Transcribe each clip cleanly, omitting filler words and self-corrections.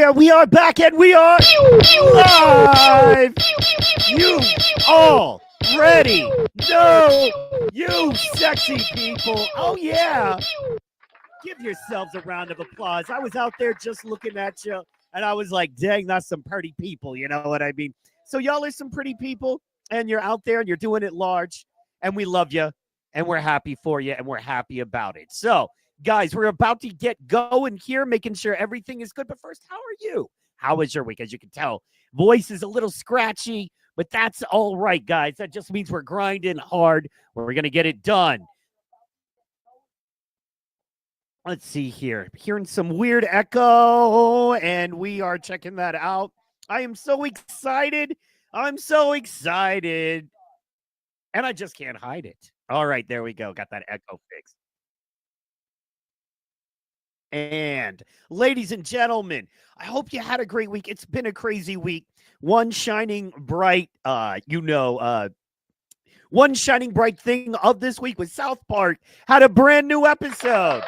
yeah, we are back and we are live. You all ready? No, you sexy people. Oh, yeah. Give yourselves a round of applause. I was out there just looking at you, and I was like, dang, that's some pretty people. You know what I mean? So y'all are some pretty people, and you're out there, and you're doing it large, and we love you, and we're happy for you, and we're happy about it. So, guys, we're about to get going here, making sure everything is good. But first, how are you? How was your week? As you can tell, voice is a little scratchy, but that's all right, guys. That just means we're grinding hard. We're going to get it done. Let's see here. Hearing some weird echo, and we are checking that out. I am so excited. I'm so excited. And I just can't hide it. All right, there we go. Got that echo fixed. And ladies and gentlemen, I hope you had a great week. It's been a crazy week. One shining bright, one shining bright thing of this week was South Park had a brand new episode.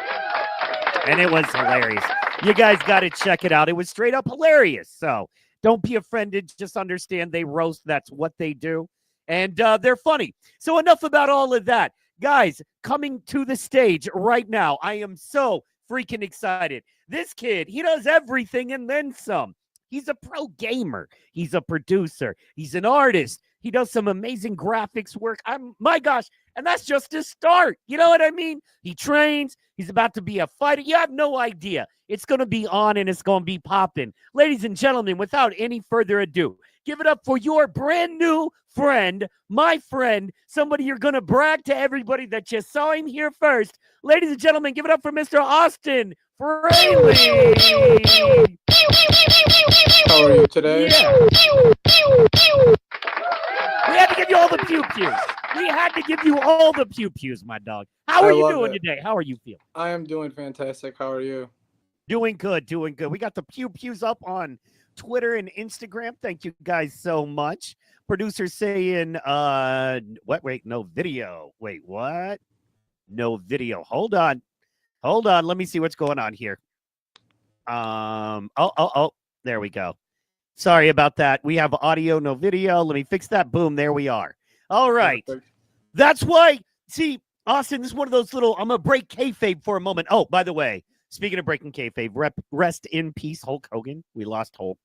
And it was hilarious. You guys got to check it out. It was straight up hilarious. So don't be offended. Just understand they roast. That's what they do. And they're funny. So enough about all of that. Guys, coming to the stage right now, I am so freaking excited. This kid, he does everything and then some. He's a pro gamer. He's a producer. He's an artist. He does some amazing graphics work. My gosh, and that's just his start. You know what I mean? He trains. He's about to be a fighter. You have no idea. It's going to be on and it's going to be popping. Ladies and gentlemen, without any further ado, give it up for your brand new friend, my friend, somebody you're going to brag to everybody that you saw him here first. Ladies and gentlemen, give it up for Mr. Austin Fraley. How are you today? Yeah. We had to give you all the pew-pews. We had to give you all the pew-pews, my dog. How are you doing today? How are you feeling? I am doing fantastic. How are you? Doing good, doing good. We got the pew-pews up on Twitter and Instagram. Thank you guys so much. Producer saying, what? Wait, no video. Wait, what? No video. Hold on. Let me see what's going on here. There we go. Sorry about that. We have audio, no video. Let me fix that. Boom, there we are. All right. Perfect. That's why, see, Austin, this is one of those little, I'm going to break kayfabe for a moment. Oh, by the way, speaking of breaking kayfabe, rest in peace, Hulk Hogan. We lost Hulk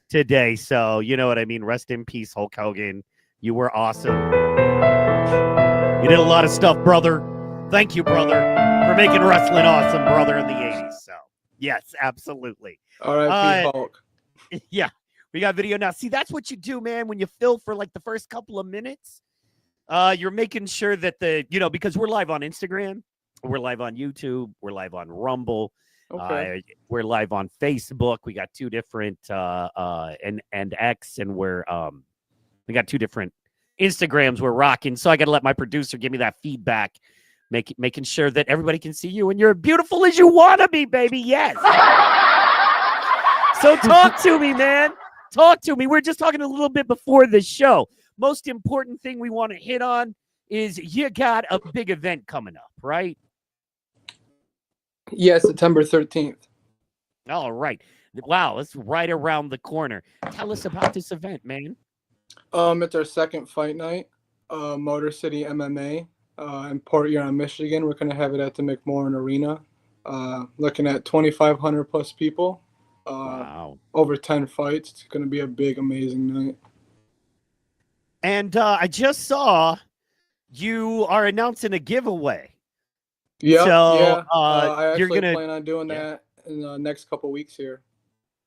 today, so you know what I mean. Rest in peace, Hulk Hogan. You were awesome. You did a lot of stuff, brother. Thank you, brother, for making wrestling awesome, brother, in the 80s. So, yes, absolutely. R.I.P. Hulk. Yeah, we got video now. See, that's what you do, man, when you fill for like the first couple of minutes. You're making sure that because we're live on Instagram, we're live on YouTube, we're live on Rumble, Okay. we're live on Facebook. We got two different and X, and we got two different Instagrams we're rocking. So I got to let my producer give me that feedback, making sure that everybody can see you and you're beautiful as you want to be, baby. Yes. So talk to me, man. Talk to me. We're just talking a little bit before the show. Most important thing we want to hit on is you got a big event coming up, right? Yeah, September 13th. All right. Wow, it's right around the corner. Tell us about this event, man. It's our second fight night, Motor City MMA in Port Huron, Michigan. We're going to have it at the McMorran Arena. Looking at 2,500 plus people. Wow. Over 10 fights. It's going to be a big, amazing night. And I just saw you are announcing a giveaway. Yeah, So, I you're actually gonna- plan on doing that in the next couple weeks here.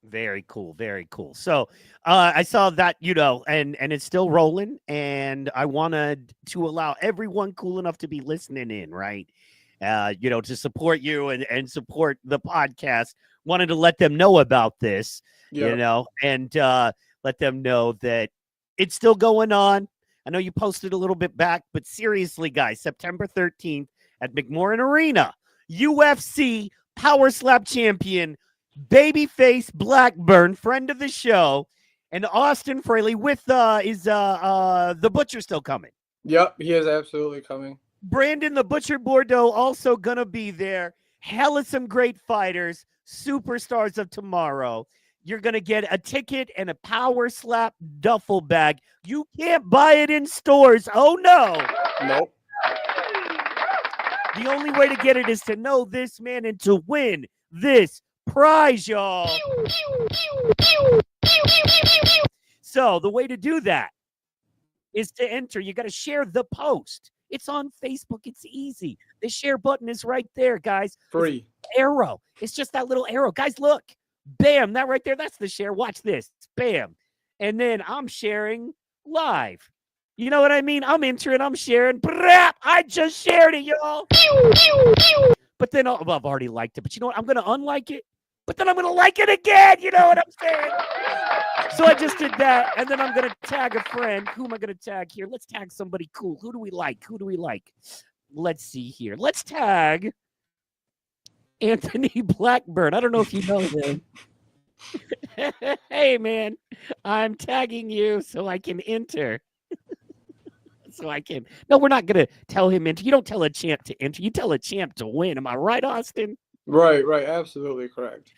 Very cool, very cool. So I saw that, and it's still rolling, and I wanted to allow everyone cool enough to be listening in, right? To support you and support the podcast. Wanted to let them know about this, Yeah. and let them know that it's still going on. I know you posted a little bit back, but seriously, guys, September 13th at McMorran Arena, UFC Power Slap champion, Babyface Blackburn, friend of the show, and Austin Fraley with is the Butcher still coming. Yep, he is absolutely coming. Brandon the Butcher Bordeaux also gonna be there. Hella some great fighters, superstars of tomorrow. You're going to get a ticket and a Power Slap duffel bag. You can't buy it in stores. Oh, no. Nope. The only way to get it is to know this man and to win this prize, y'all. So the way to do that is to enter. You got to share the post. It's on Facebook. It's easy. The share button is right there, guys. Free. Arrow. It's just that little arrow. Guys, look. Bam. That right there. That's the share. Watch this. Bam. And then I'm sharing live. You know what I mean? I'm entering. I'm sharing. Brap, I just shared it, y'all. But then I've already liked it. But you know what? I'm going to unlike it. But then I'm going to like it again. You know what I'm saying? So I just did that. And then I'm going to tag a friend. Who am I going to tag here? Let's tag somebody cool. Who do we like? Who do we like? Let's see here. Let's tag Anthony Blackburn. I don't know if you know him. Hey, man, I'm tagging you so I can enter. No, we're not going to tell him enter. You don't tell a champ to enter. You tell a champ to win. Am I right, Austin? Right. Absolutely correct.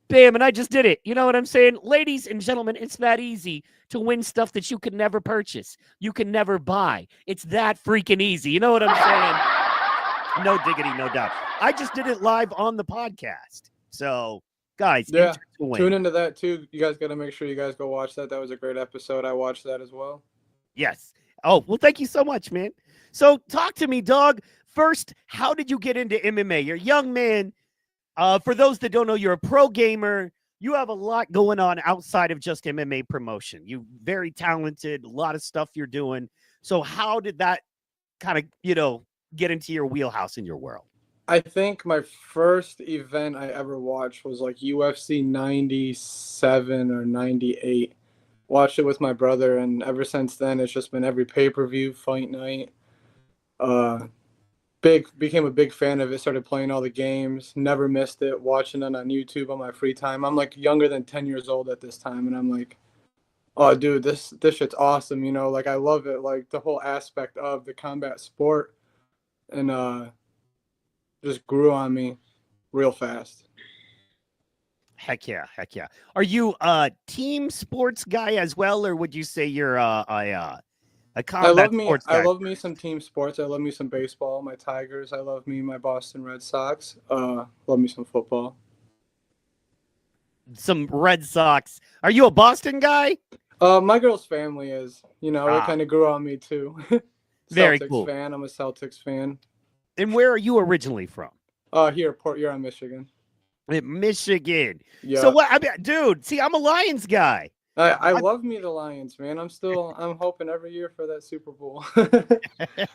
Bam, and I just did it. You know what I'm saying? Ladies and gentlemen, it's that easy to win stuff that you could never purchase. You can never buy. It's that freaking easy. You know what I'm saying? No diggity, no doubt. I just did it live on the podcast. So, guys, yeah, tune into that too. You guys got to make sure you guys go watch that. That was a great episode. I watched that as well. Yes. Oh, well, thank you so much, man. So talk to me, dog. First, how did you get into MMA? You're a young man. For those that don't know, you're a pro gamer. You have a lot going on outside of just MMA promotion. You're very talented, a lot of stuff you're doing. So how did that kind of, get into your wheelhouse in your world? I think my first event I ever watched was like UFC 97 or 98. Watched it with my brother, and ever since then, it's just been every pay-per-view, fight night. Became a big fan of it, started playing all the games, never missed it, watching it on YouTube on my free time. I'm like younger than 10 years old at this time, and I'm like, oh, dude, this shit's awesome, like I love it, like the whole aspect of the combat sport, and just grew on me real fast. Heck yeah. Are you a team sports guy as well, or would you say you're a combat sports guy? I love me some team sports. I love me some baseball, my Tigers. I love me my Boston Red Sox. Love me some football. Some Red Sox. Are you a Boston guy? My girl's family is. It kind of grew on me too. Very Celtics cool. fan. I'm a Celtics fan. And where are you originally from? Here, Port Huron, Michigan. Michigan. Yeah. So what? Dude, see, I'm a Lions guy. I love me the Lions, man. I'm hoping every year for that Super Bowl.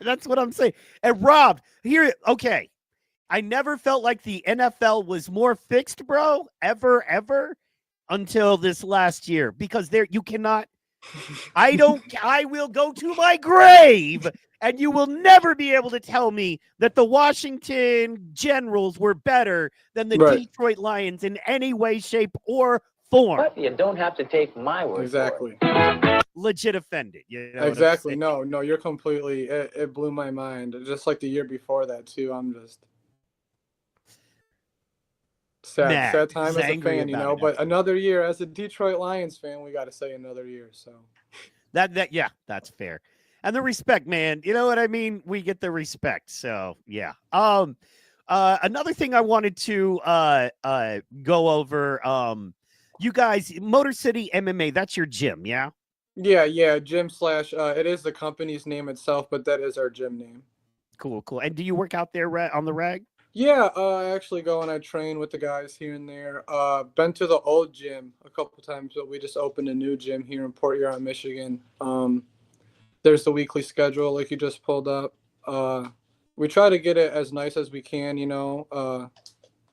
That's what I'm saying. And Rob, here, okay. I never felt like the NFL was more fixed, bro, ever, until this last year. Because you cannot, I will go to my grave, and you will never be able to tell me that the Washington Generals were better than the Detroit Lions in any way, shape, or form. But you don't have to take my word exactly. for it. Legit offended. Exactly. No, you're completely. It blew my mind. Just like the year before that too. I'm just sad time as a fan, But another year as a Detroit Lions fan, we got to say another year. So yeah, that's fair. And the respect, man. You know what I mean? We get the respect. So yeah. Another thing I wanted to go over. You guys, Motor City MMA, that's your gym, yeah? Yeah, gym / it is the company's name itself, but that is our gym name. Cool. And do you work out there on the rag? Yeah, I actually go and I train with the guys here and there. Been to the old gym a couple times, but we just opened a new gym here in Port Huron, Michigan. There's the weekly schedule, like you just pulled up. We try to get it as nice as we can,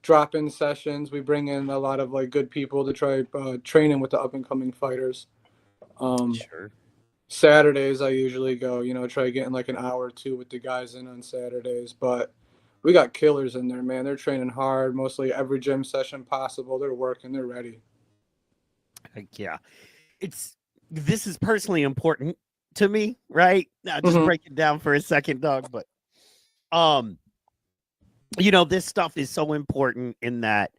drop-in sessions. We bring in a lot of good people to try training with the up-and-coming fighters. Sure. Saturdays I usually go, try getting an hour or two with the guys in on Saturdays. But we got killers in there, man. They're training hard, mostly every gym session possible. They're working, they're ready. Heck yeah. This is personally important to me, right? Now just break it down for a second, dog. But this stuff is so important in that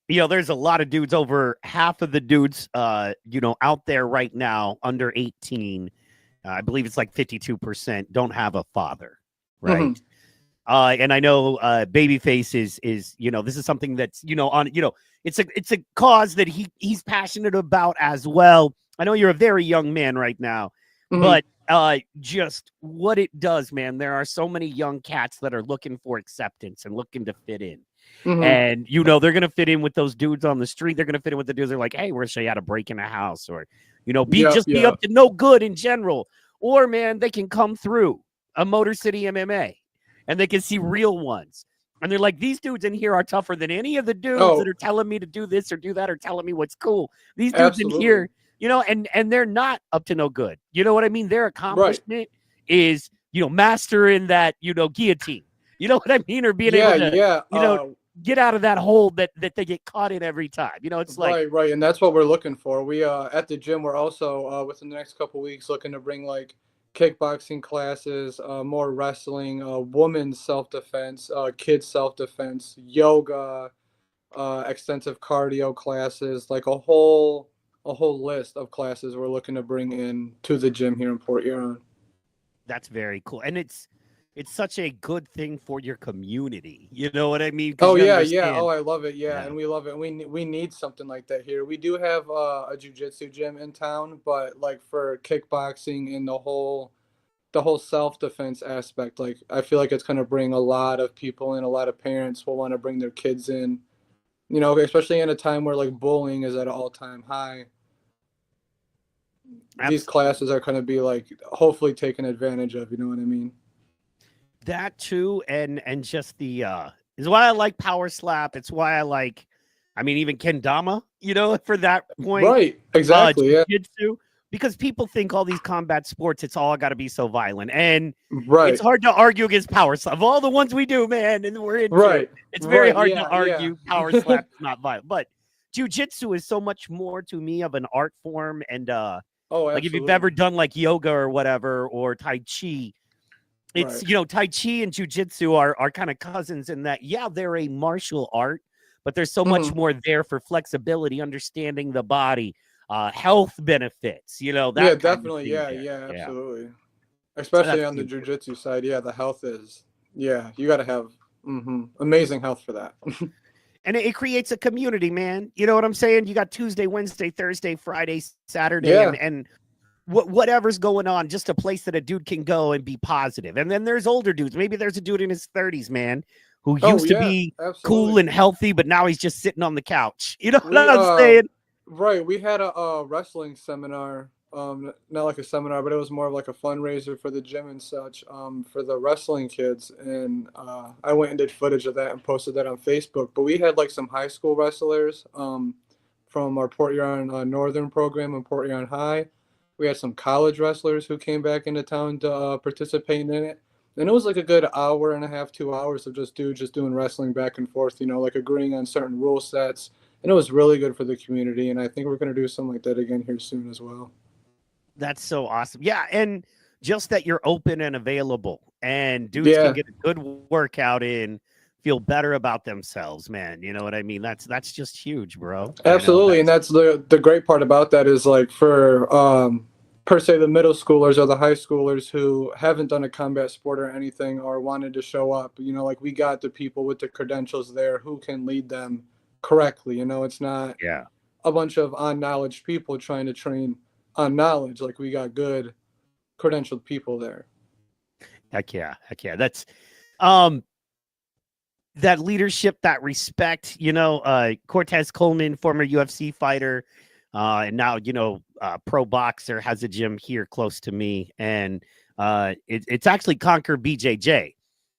there's a lot of dudes, over half of the dudes, out there right now under 18. I believe it's like 52% don't have a father, right? Mhm. And I know Babyface is this is something that's it's a cause that he's passionate about as well. I know you're a very young man right now, Mhm. but just what it does, man. There are so many young cats that are looking for acceptance and looking to fit in. Mhm. And they're gonna fit in with those dudes on the street. They're gonna fit in with the dudes that are like, hey, we're show you how to break in a house, or be up to no good in general. Or man, they can come through a Motor City MMA and they can see real ones. And they're like, these dudes in here are tougher than any of the dudes that are telling me to do this or do that or telling me what's cool. These dudes in here, and they're not up to no good. You know what I mean? Their accomplishment is, mastering that, guillotine. You know what I mean? Or being able to, get out of that hole that they get caught in every time. It's like right, and that's what we're looking for. We at the gym, we're also within the next couple weeks looking to bring like kickboxing classes, more wrestling, women's self-defense, kids self-defense, yoga, extensive cardio classes, like a whole list of classes we're looking to bring in to the gym here in Port Huron. That's very cool. And it's such a good thing for your community. You know what I mean? Oh yeah. Oh, I love it. Yeah, Yeah. and we love it. We need something like that here. We do have a jiu-jitsu gym in town, but like for kickboxing and the whole self-defense aspect, like I feel like it's going to bring a lot of people in. A lot of parents will want to bring their kids in. Especially in a time where like bullying is at an all-time high. These classes are going to be like hopefully taken advantage of. You know what I mean? That too, and just the is why I like Power Slap. It's why I like, even kendama, for that point. Right, exactly. Jiu-jitsu, because people think all these combat sports, it's all got to be so violent, and right, it's hard to argue against Power Slap. Of all the ones we do, man, and we're into it, it's very hard to argue Power Slap is not violent. But Jiu-jitsu is so much more to me of an art form, and like if you've ever done like yoga or whatever, or Tai Chi. It's, Tai Chi and Jiu-Jitsu are kind of cousins in that, they're a martial art, but there's so much more there for flexibility, understanding the body, health benefits, that definitely. Yeah, absolutely. Especially on the Jiu-Jitsu side. Yeah, the health is, you got to have amazing health for that. And it creates a community, man. You know what I'm saying? You got Tuesday, Wednesday, Thursday, Friday, Saturday, and whatever's going on, just a place that a dude can go and be positive. And then there's older dudes. Maybe there's a dude in his 30s, man, who used to be cool and healthy, but now he's just sitting on the couch. You know what I'm saying? Right. We had a wrestling seminar, not like a seminar, but it was more of like a fundraiser for the gym and such, for the wrestling kids. And I went and did footage of that and posted that on Facebook. But we had like some high school wrestlers from our Port Huron Northern program and Port Huron High. We had some college wrestlers who came back into town to participate in it. And it was like a good hour and a half, 2 hours of just doing wrestling back and forth, like agreeing on certain rule sets. And it was really good for the community. And I think we're going to do something like that again here soon as well. That's so awesome. Yeah. And just that you're open and available, and dudes can get a good workout in, feel better about themselves, man. You know what I mean? That's just huge, bro. Absolutely. And that's the great part about that is like for per se the middle schoolers or the high schoolers who haven't done a combat sport or anything or wanted to show up, like we got the people with the credentials there who can lead them correctly. It's not a bunch of unknowledge people trying to train on knowledge. Like we got good credentialed people there. Heck yeah. That's that leadership, that respect, Cortez Coleman, former UFC fighter, and now, pro boxer, has a gym here close to me. And it's actually Conquer BJJ.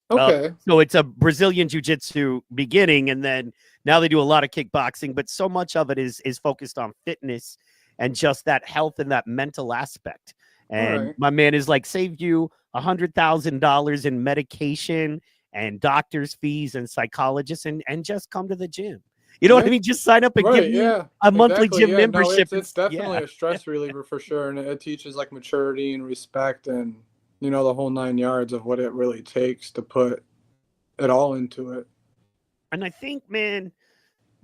Okay. So it's a Brazilian jiu-jitsu beginning, and then now they do a lot of kickboxing, but so much of it is focused on fitness and just that health and that mental aspect. And my man is like, saved you $100,000 in medication and doctor's fees and psychologists, and just come to the gym. You know what I mean? Just sign up and give me a monthly gym membership. No, it's definitely a stress reliever for sure. And it teaches like maturity and respect and, the whole 9 yards of what it really takes to put it all into it. And I think, man,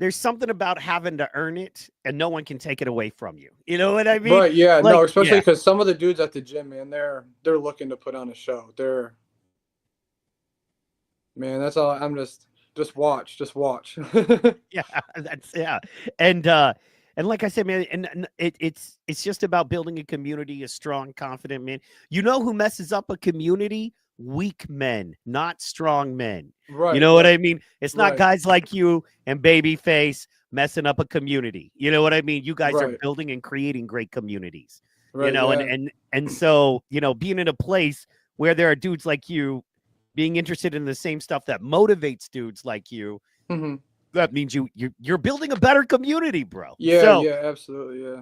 there's something about having to earn it, and no one can take it away from you. You know what I mean? Right, yeah, Like, no, especially yeah. because some of the dudes at the gym, man, they're looking to put on a show. Man, that's all. I'm just watch. Yeah, yeah. And like I said, man, and it's just about building a community, a strong, confident man. You know who messes up a community? Weak men, not strong men. Right. You know what Yep. I mean? It's not Right. guys like you and Babyface messing up a community. You know what I mean? You guys are Right. building and creating great communities. You Right. know, Yeah. and so, you know, being in a place where there are dudes like you being interested in the same stuff that motivates dudes like you, hmm that means you're building a better community, bro. Yeah. So, Yeah. Absolutely. Yeah.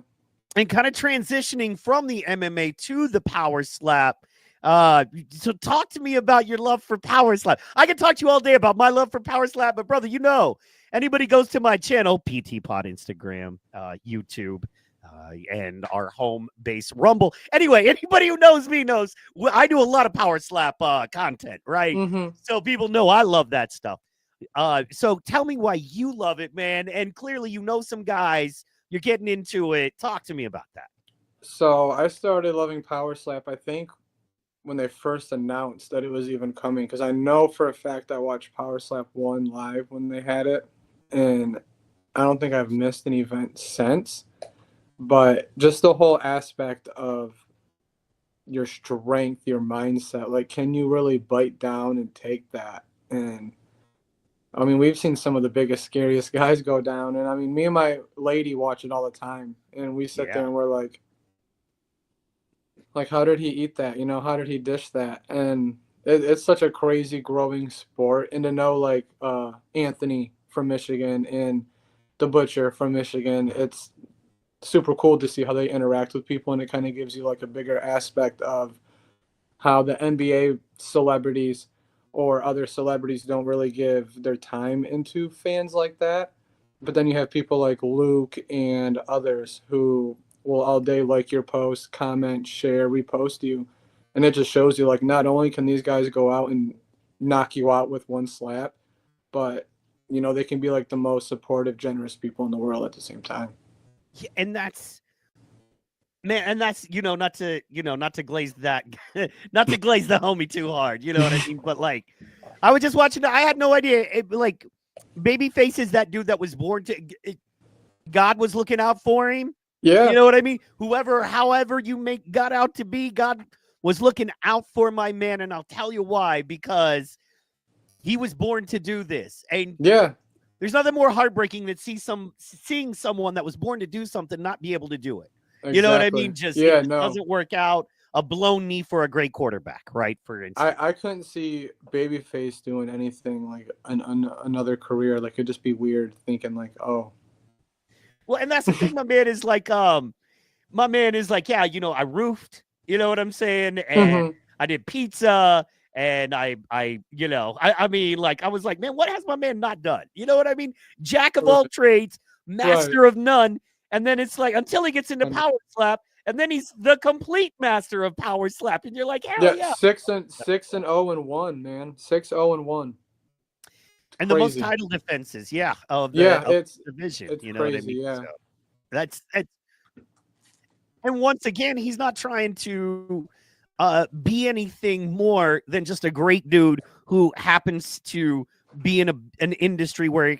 and kind of transitioning from the MMA to the power slap. So talk to me about your love for power slap. I can talk to you all day about my love for power slap, but brother, you know, anybody goes to my channel, Ptpod, Instagram, YouTube, and our home base Rumble. Anyway, anybody who knows me knows I do a lot of power slap content, right? hmm So people know I love that stuff. So tell me why you love it, man. And clearly, you know some guys. You're getting into it. Talk to me about that. So I started loving Power Slap, I think, when they first announced that it was even coming, because I know for a fact I watched Power Slap 1 live when they had it, and I don't think I've missed an event since. But just the whole aspect of your strength, your mindset, like, can you really bite down and take that? And I mean, we've seen some of the biggest, scariest guys go down, and I mean, me and my lady watch it all the time, and we sit there Yeah. and we're like, how did he eat that? You know, how did he dish that? And it's such a crazy growing sport. And to know like Anthony from Michigan and the Butcher from Michigan, it's super cool to see how they interact with people, and it kind of gives you like a bigger aspect of how the NBA celebrities or other celebrities don't really give their time into fans like that. But then you have people like Luke and others who will all day like your post, comment, share, repost you. And it just shows you like not only can these guys go out and knock you out with one slap, but you know, they can be like the most supportive, generous people in the world at the same time. Yeah, and that's man, and that's not to glaze that, not to glaze the homie too hard. You know what I mean? But like, I was just watching. I had no idea. Like, Babyface is that dude that was born to. God was looking out for him. Yeah. You know what I mean? However you make God out to be, God was looking out for my man, and I'll tell you why. Because he was born to do this, and Yeah. there's nothing more heartbreaking than seeing someone that was born to do something not be able to do it. Exactly. You know what I mean? Just yeah, it no. doesn't work out. A blown knee for a great quarterback, right? For instance, I couldn't see Babyface doing anything like another career. Like it'd just be weird thinking like, oh, well, and that's the thing. My man is like, yeah, I roofed. You know what I'm saying? And I did pizza, and I mean, like, I was like, man, what has my man not done? You know what I mean? Jack of all trades, master of none. And then it's like, until he gets into power slap, and then he's the complete master of power slap. And you're like, hell yeah. 6-0-1, man. 6-0-1. And the most title defenses, of it's division. It's You know crazy, what I mean? yeah. So that's and once again, he's not trying to be anything more than just a great dude who happens to be in an industry where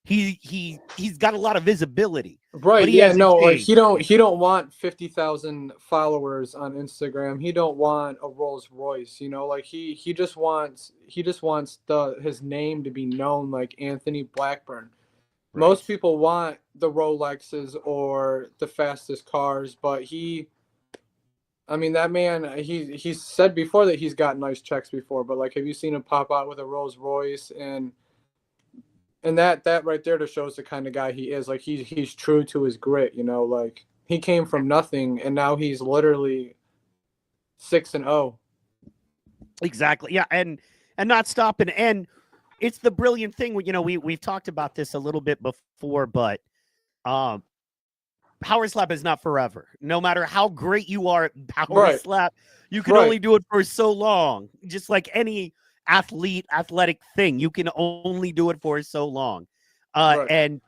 he's got a lot of visibility. Right. He Yeah. No. Like changed. he don't want 50,000 followers on Instagram. He don't want a Rolls Royce. You know, like he just wants his name to be known, like Anthony Blackburn. Right. Most people want the Rolexes or the fastest cars, but I mean, that man, he's said before that he's got nice checks before, but like, have you seen him pop out with a Rolls Royce? And that right there just shows the kind of guy he is. Like he's true to his grit, you know, like he came from nothing and now he's literally 6-0. Exactly. Yeah, and not stopping. And it's the brilliant thing. We've talked about this a little bit before, but power slap is not forever. No matter how great you are at power slap, you can only do it for so long. Just like any athletic thing, you can only do it for so long. Right. And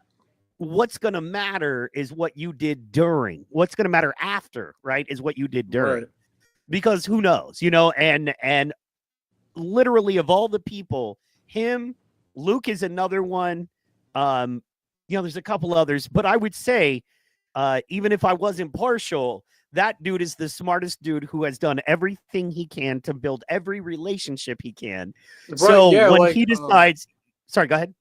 what's going to matter is what you did during. What's going to matter after, right, is what you did during. Right. Because who knows, and literally of all the people, him, Luke is another one. There's a couple others, but I would say, even if I was impartial, that dude is the smartest dude who has done everything he can to build every relationship he can. Right. So Yeah, when like, he decides, sorry, go ahead.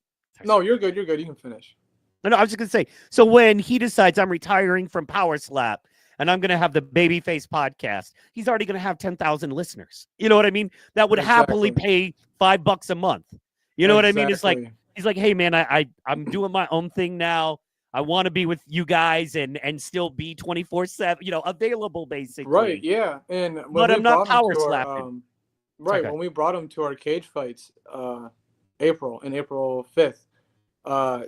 No, you're good. You're good. You can finish. No, I was just gonna say. So when he decides I'm retiring from Power Slap and I'm gonna have the Babyface podcast, he's already gonna have 10,000 listeners. You know what I mean? That would happily pay $5 a month. You know what I mean? It's like he's like, hey man, I'm doing my own thing now. I want to be with you guys and still be 24/7, available basically. Right. Yeah. And when But we I'm not brought him power to our, slapping. right. Okay. When we brought him to our cage fights, April 5th,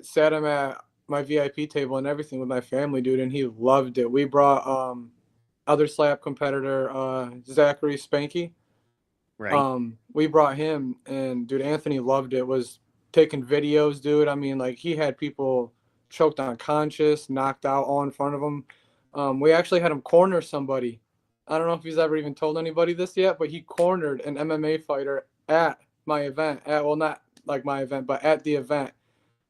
sat him at my VIP table and everything with my family, dude, and he loved it. We brought other slap competitor Zachary Spanky. Right. We brought him, and dude, Anthony loved it. Was taking videos, dude. I mean, like, he had people choked unconscious, knocked out all in front of him. We actually had him corner somebody. I don't know if he's ever even told anybody this yet, but he cornered an MMA fighter at my event. Not like my event, but at the event.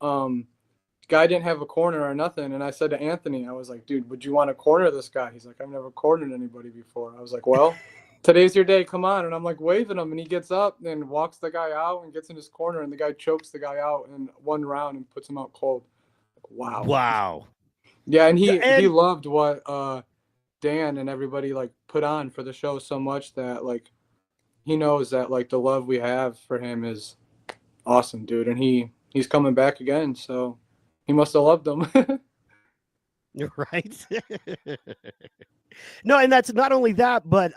Guy didn't have a corner or nothing, and I said to Anthony, I was like, dude, would you want to corner this guy? He's like, I've never cornered anybody before. I was like, well, today's your day, come on. And I'm like waving him, and he gets up and walks the guy out and gets in his corner, and the guy chokes the guy out in one round and puts him out cold. Wow. Yeah, and he loved what Dan and everybody like put on for the show so much that like he knows that like the love we have for him is awesome, dude, and he's coming back again, so he must have loved them. Right. No, and that's not only that, but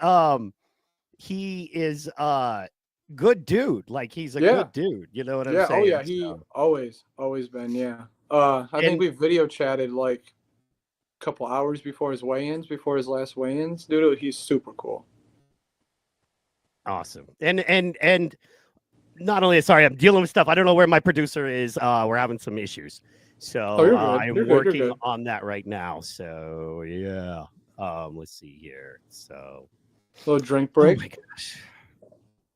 he is good dude. Like he's a good dude. You know what I'm saying? Oh yeah, he always been, yeah. I think we video chatted like a couple hours before his last weigh-ins. Dude, he's super cool. Awesome. And not only, sorry, I'm dealing with stuff. I don't know where my producer is. We're having some issues. So I'm working on that right now. So yeah. Let's see here. So little drink break. Oh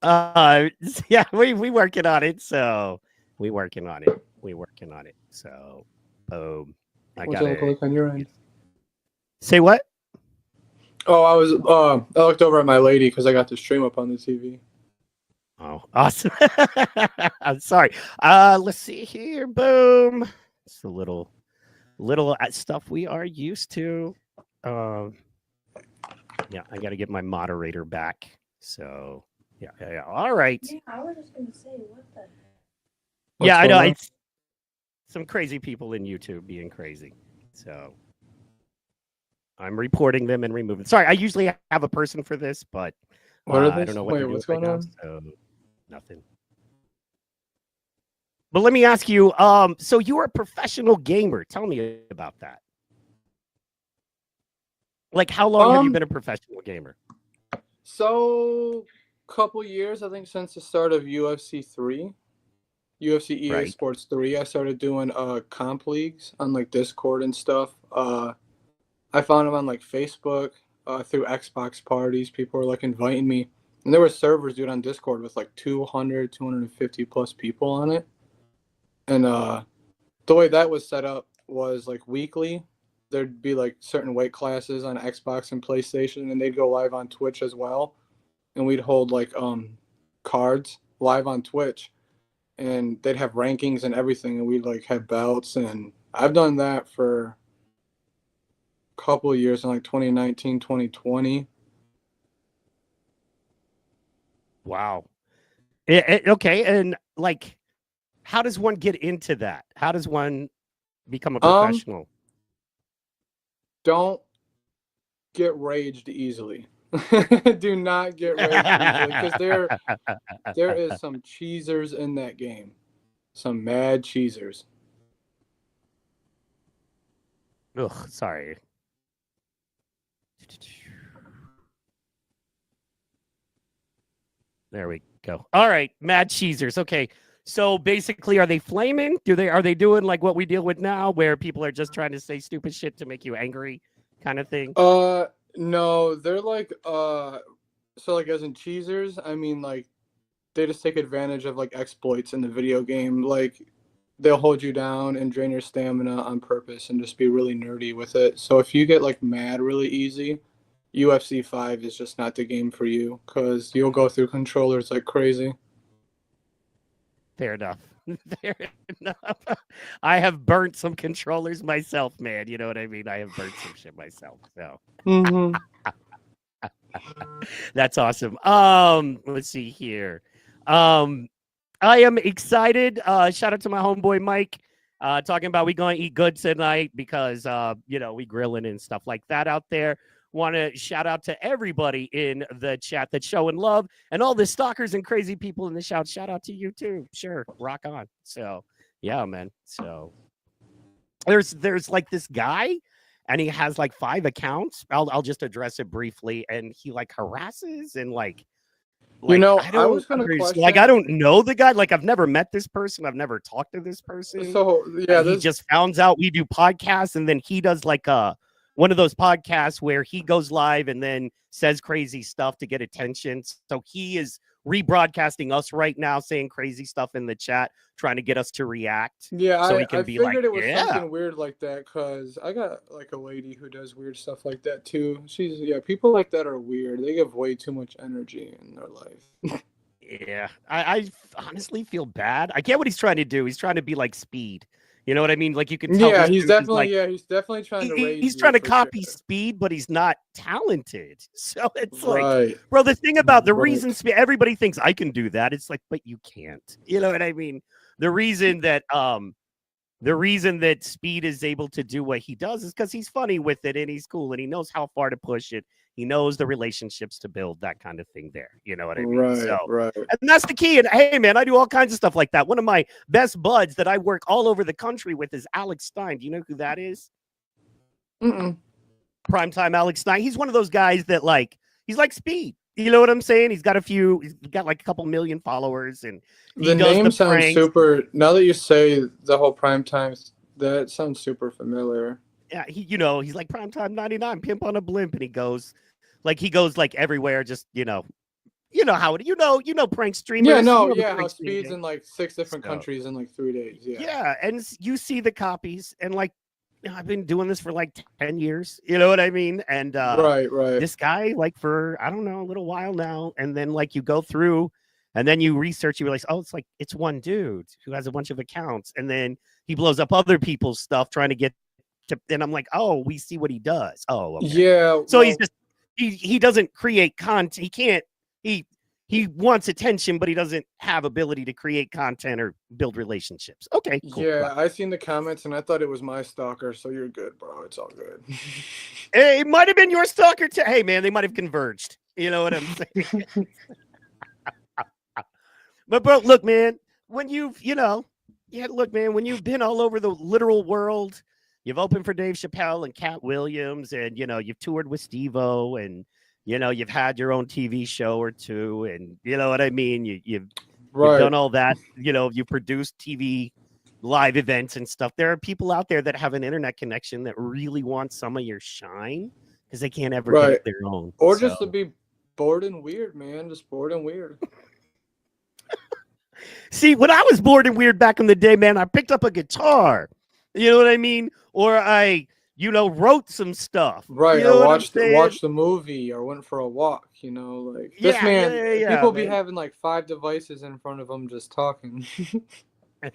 my gosh. Yeah, we working on it. So we working on it. So boom. I got it. Look on your end. Say what? Oh, I looked over at my lady because I got the stream up on the TV. Oh, awesome. I'm sorry. Let's see here. Boom. It's a little stuff we are used to. Yeah, I got to get my moderator back. So, yeah. All right. Yeah, I was just going to say, what the heck? Yeah, I know. It's some crazy people in YouTube being crazy. So, I'm reporting them and removing. Sorry, I usually have a person for this, but I don't know what what's going on. So, nothing. But let me ask you, so you're a professional gamer. Tell me about that. Like, how long have you been a professional gamer? So, couple years, I think, since the start of UFC 3. UFC EA Sports 3, I started doing comp leagues on like Discord and stuff. I found them on like Facebook, through Xbox parties. People were like inviting me. And there were servers, dude, on Discord with like 200, 250 plus people on it. And the way that was set up was like weekly. There'd be like certain weight classes on Xbox and PlayStation, and they'd go live on Twitch as well. And we'd hold like cards live on Twitch, and they'd have rankings and everything, and we'd like have belts. And I've done that for a couple of years in like 2019, 2020. Wow. Okay, and like, how does one get into that? How does one become a professional? Don't get raged easily. Do not get raged easily, because there is some cheesers in that game. Some mad cheesers. Ugh, sorry. There we go. All right, mad cheesers. Okay, So basically, are they flaming? Are they doing like what we deal with now, where people are just trying to say stupid shit to make you angry, kind of thing? No, they're like so like as in cheesers, I mean like they just take advantage of like exploits in the video game. Like they'll hold you down and drain your stamina on purpose and just be really nerdy with it. So if you get like mad really easy, UFC 5 is just not the game for you because you'll go through controllers like crazy. Fair enough. Fair enough. I have burnt some controllers myself, man. You know what I mean? I have burnt some shit myself. So Mm-hmm. that's awesome. Let's see here. I am excited. Shout out to my homeboy Mike. Talking about we going to eat good tonight because we grilling and stuff like that out there. Want to shout out to everybody in the chat that's showing love and all the stalkers and crazy people in the shout. Shout out to you too. Sure, rock on. So yeah, man. So there's like this guy, and he has like 5 accounts. I'll just address it briefly, and he like harasses and like. You know, I was gonna question. Like I don't know the guy. Like I've never met this person. I've never talked to this person. So yeah, he just found out we do podcasts, and then he does like one of those podcasts where he goes live and then says crazy stuff to get attention. So he is rebroadcasting us right now, saying crazy stuff in the chat, trying to get us to react. Yeah, so I he can be like, figured it was yeah. something weird like that because I got like a lady who does weird stuff like that too. People like that are weird. They give way too much energy in their life. Yeah, I honestly feel bad. I get what he's trying to do. He's trying to be like Speed. You know what I mean? Like you can tell. Yeah, this he's dude is definitely he's definitely trying to raise he's you trying to for copy sure. Speed, but he's not talented. So it's like, Right. bro, the thing about the Right. reason everybody thinks I can do that, it's like, but you can't. You know what I mean? The reason that Speed is able to do what he does is because he's funny with it and he's cool and he knows how far to push it. He knows the relationships to build, that kind of thing there. You know what I mean? Right, So, right. and that's the key. And hey, man, I do all kinds of stuff like that. One of my best buds that I work all over the country with is Alex Stein. Do you know who that is? Mm-mm. Primetime Alex Stein. He's one of those guys that he's like Speed. You know what I'm saying? He's got like a couple million followers, and The name sounds super. Now that you say the whole Primetime, that sounds super familiar. Yeah, he's like Primetime 99, pimp on a blimp, and he goes like everywhere. Just how it, prank streamers. Yeah, no, you know yeah, how Speed's in like 6 different countries in like 3 days. Yeah. Yeah, and you see the copies, and like I've been doing this for like 10 years. You know what I mean? And right. This guy, like for I don't know, a little while now, and then like you go through, and then you research, you realize, oh, it's one dude who has a bunch of accounts, and then he blows up other people's stuff trying to get to. And I'm like, oh, we see what he does. Oh, okay. Yeah. So he's just he doesn't create content. He can't. He wants attention, but he doesn't have ability to create content or build relationships. Okay, cool. Yeah, I seen the comments and I thought it was my stalker, so you're good, bro. It's all good. It might have been your stalker too. Hey, man, they might have converged. You know what I'm saying? But bro, look, man, when you've been all over the literal world, you've opened for Dave Chappelle and Cat Williams, and you've toured with Steve-O, and you've had your own TV show or two, and you know what I mean? You've done all that, you produced TV live events and stuff. There are people out there that have an internet connection that really want some of your shine because they can't ever get their own. Or just to be bored and weird, man. Just bored and weird. See, when I was bored and weird back in the day, man, I picked up a guitar. You know what I mean? Or I wrote some stuff. Right. You know I watched the movie or went for a walk, like this people be having like 5 devices in front of them just talking. And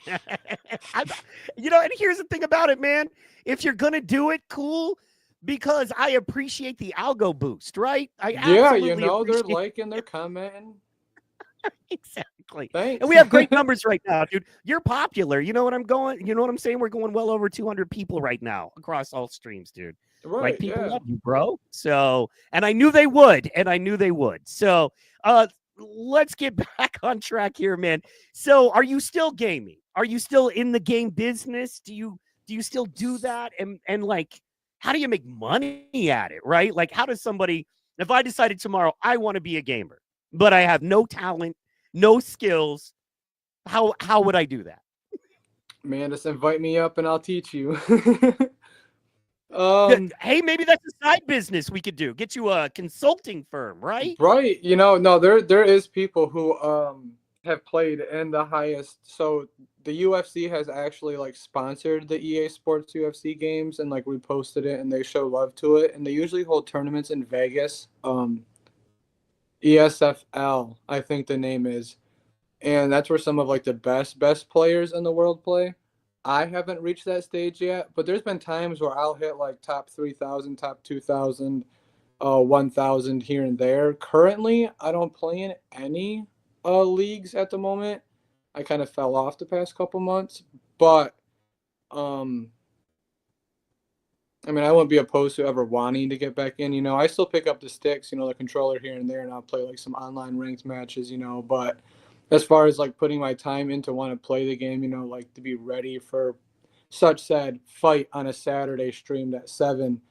here's the thing about it, man. If you're going to do it, cool, because I appreciate the algo boost, right? They're liking, they're commenting. Exactly. Thanks. And we have great numbers right now, dude. You're popular. You know what I'm saying? We're going well over 200 people right now across all streams, dude. Right. Like people love you, bro. So, and I knew they would. So, let's get back on track here, man. So, are you still gaming? Are you still in the game business? Do you still do that? And like, how do you make money at it, right? Like, how does somebody, if I decided tomorrow I want to be a gamer, but I have no talent, no skills, How would I do that? Man, just invite me up and I'll teach you. Hey, maybe that's a side business we could do. Get you a consulting firm, right? Right. No, there is people who have played in the highest. So the UFC has actually like sponsored the EA Sports UFC games and like reposted it and they show love to it. And they usually hold tournaments in Vegas. ESFL, I think the name is. And that's where some of like the best players in the world play. I haven't reached that stage yet, but there's been times where I'll hit like top 3,000, top 2,000, 1,000 here and there. Currently, I don't play in any leagues at the moment. I kind of fell off the past couple months, but I mean, I wouldn't be opposed to ever wanting to get back in. You know, I still pick up the sticks, you know, the controller here and there, and I'll play like some online ranked matches, you know. But as far as like putting my time in to want to play the game, you know, like to be ready for such said fight on a Saturday streamed at 7,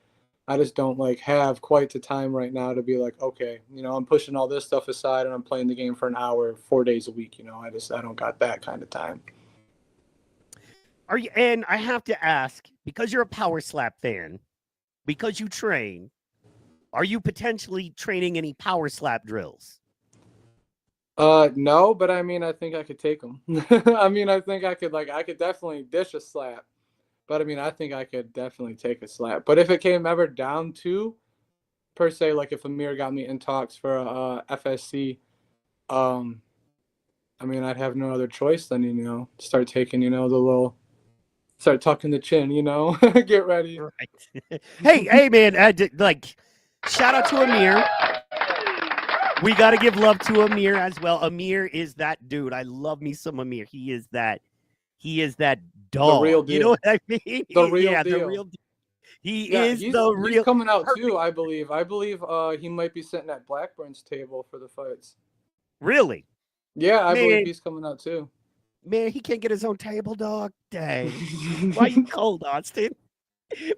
I just don't like have quite the time right now to be like, okay, you know, I'm pushing all this stuff aside and I'm playing the game for an hour, 4 days a week. You know, I don't got that kind of time. Are you? And I have to ask, because you're a Power Slap fan, because you train, are you potentially training any Power Slap drills? No, but I mean, I think I could take them. I mean, I think I could definitely dish a slap, but I mean, I think I could definitely take a slap. But if it came ever down to, per se, like if Amir got me in talks for a FSC, I mean, I'd have no other choice than, you know, start taking, you know, start tucking the chin, you know, get ready. Right. hey, man, like, shout out to Amir. We got to give love to Amir as well. Amir is that dude. I love me some Amir. He is that dog. The real deal. You know what I mean? The real deal. The real deal. He's the real. He's coming out too, I believe. I believe he might be sitting at Blackburn's table for the fights. Really? Yeah, I believe he's coming out too. Man, he can't get his own table, dog. Dang. Why you cold, Austin?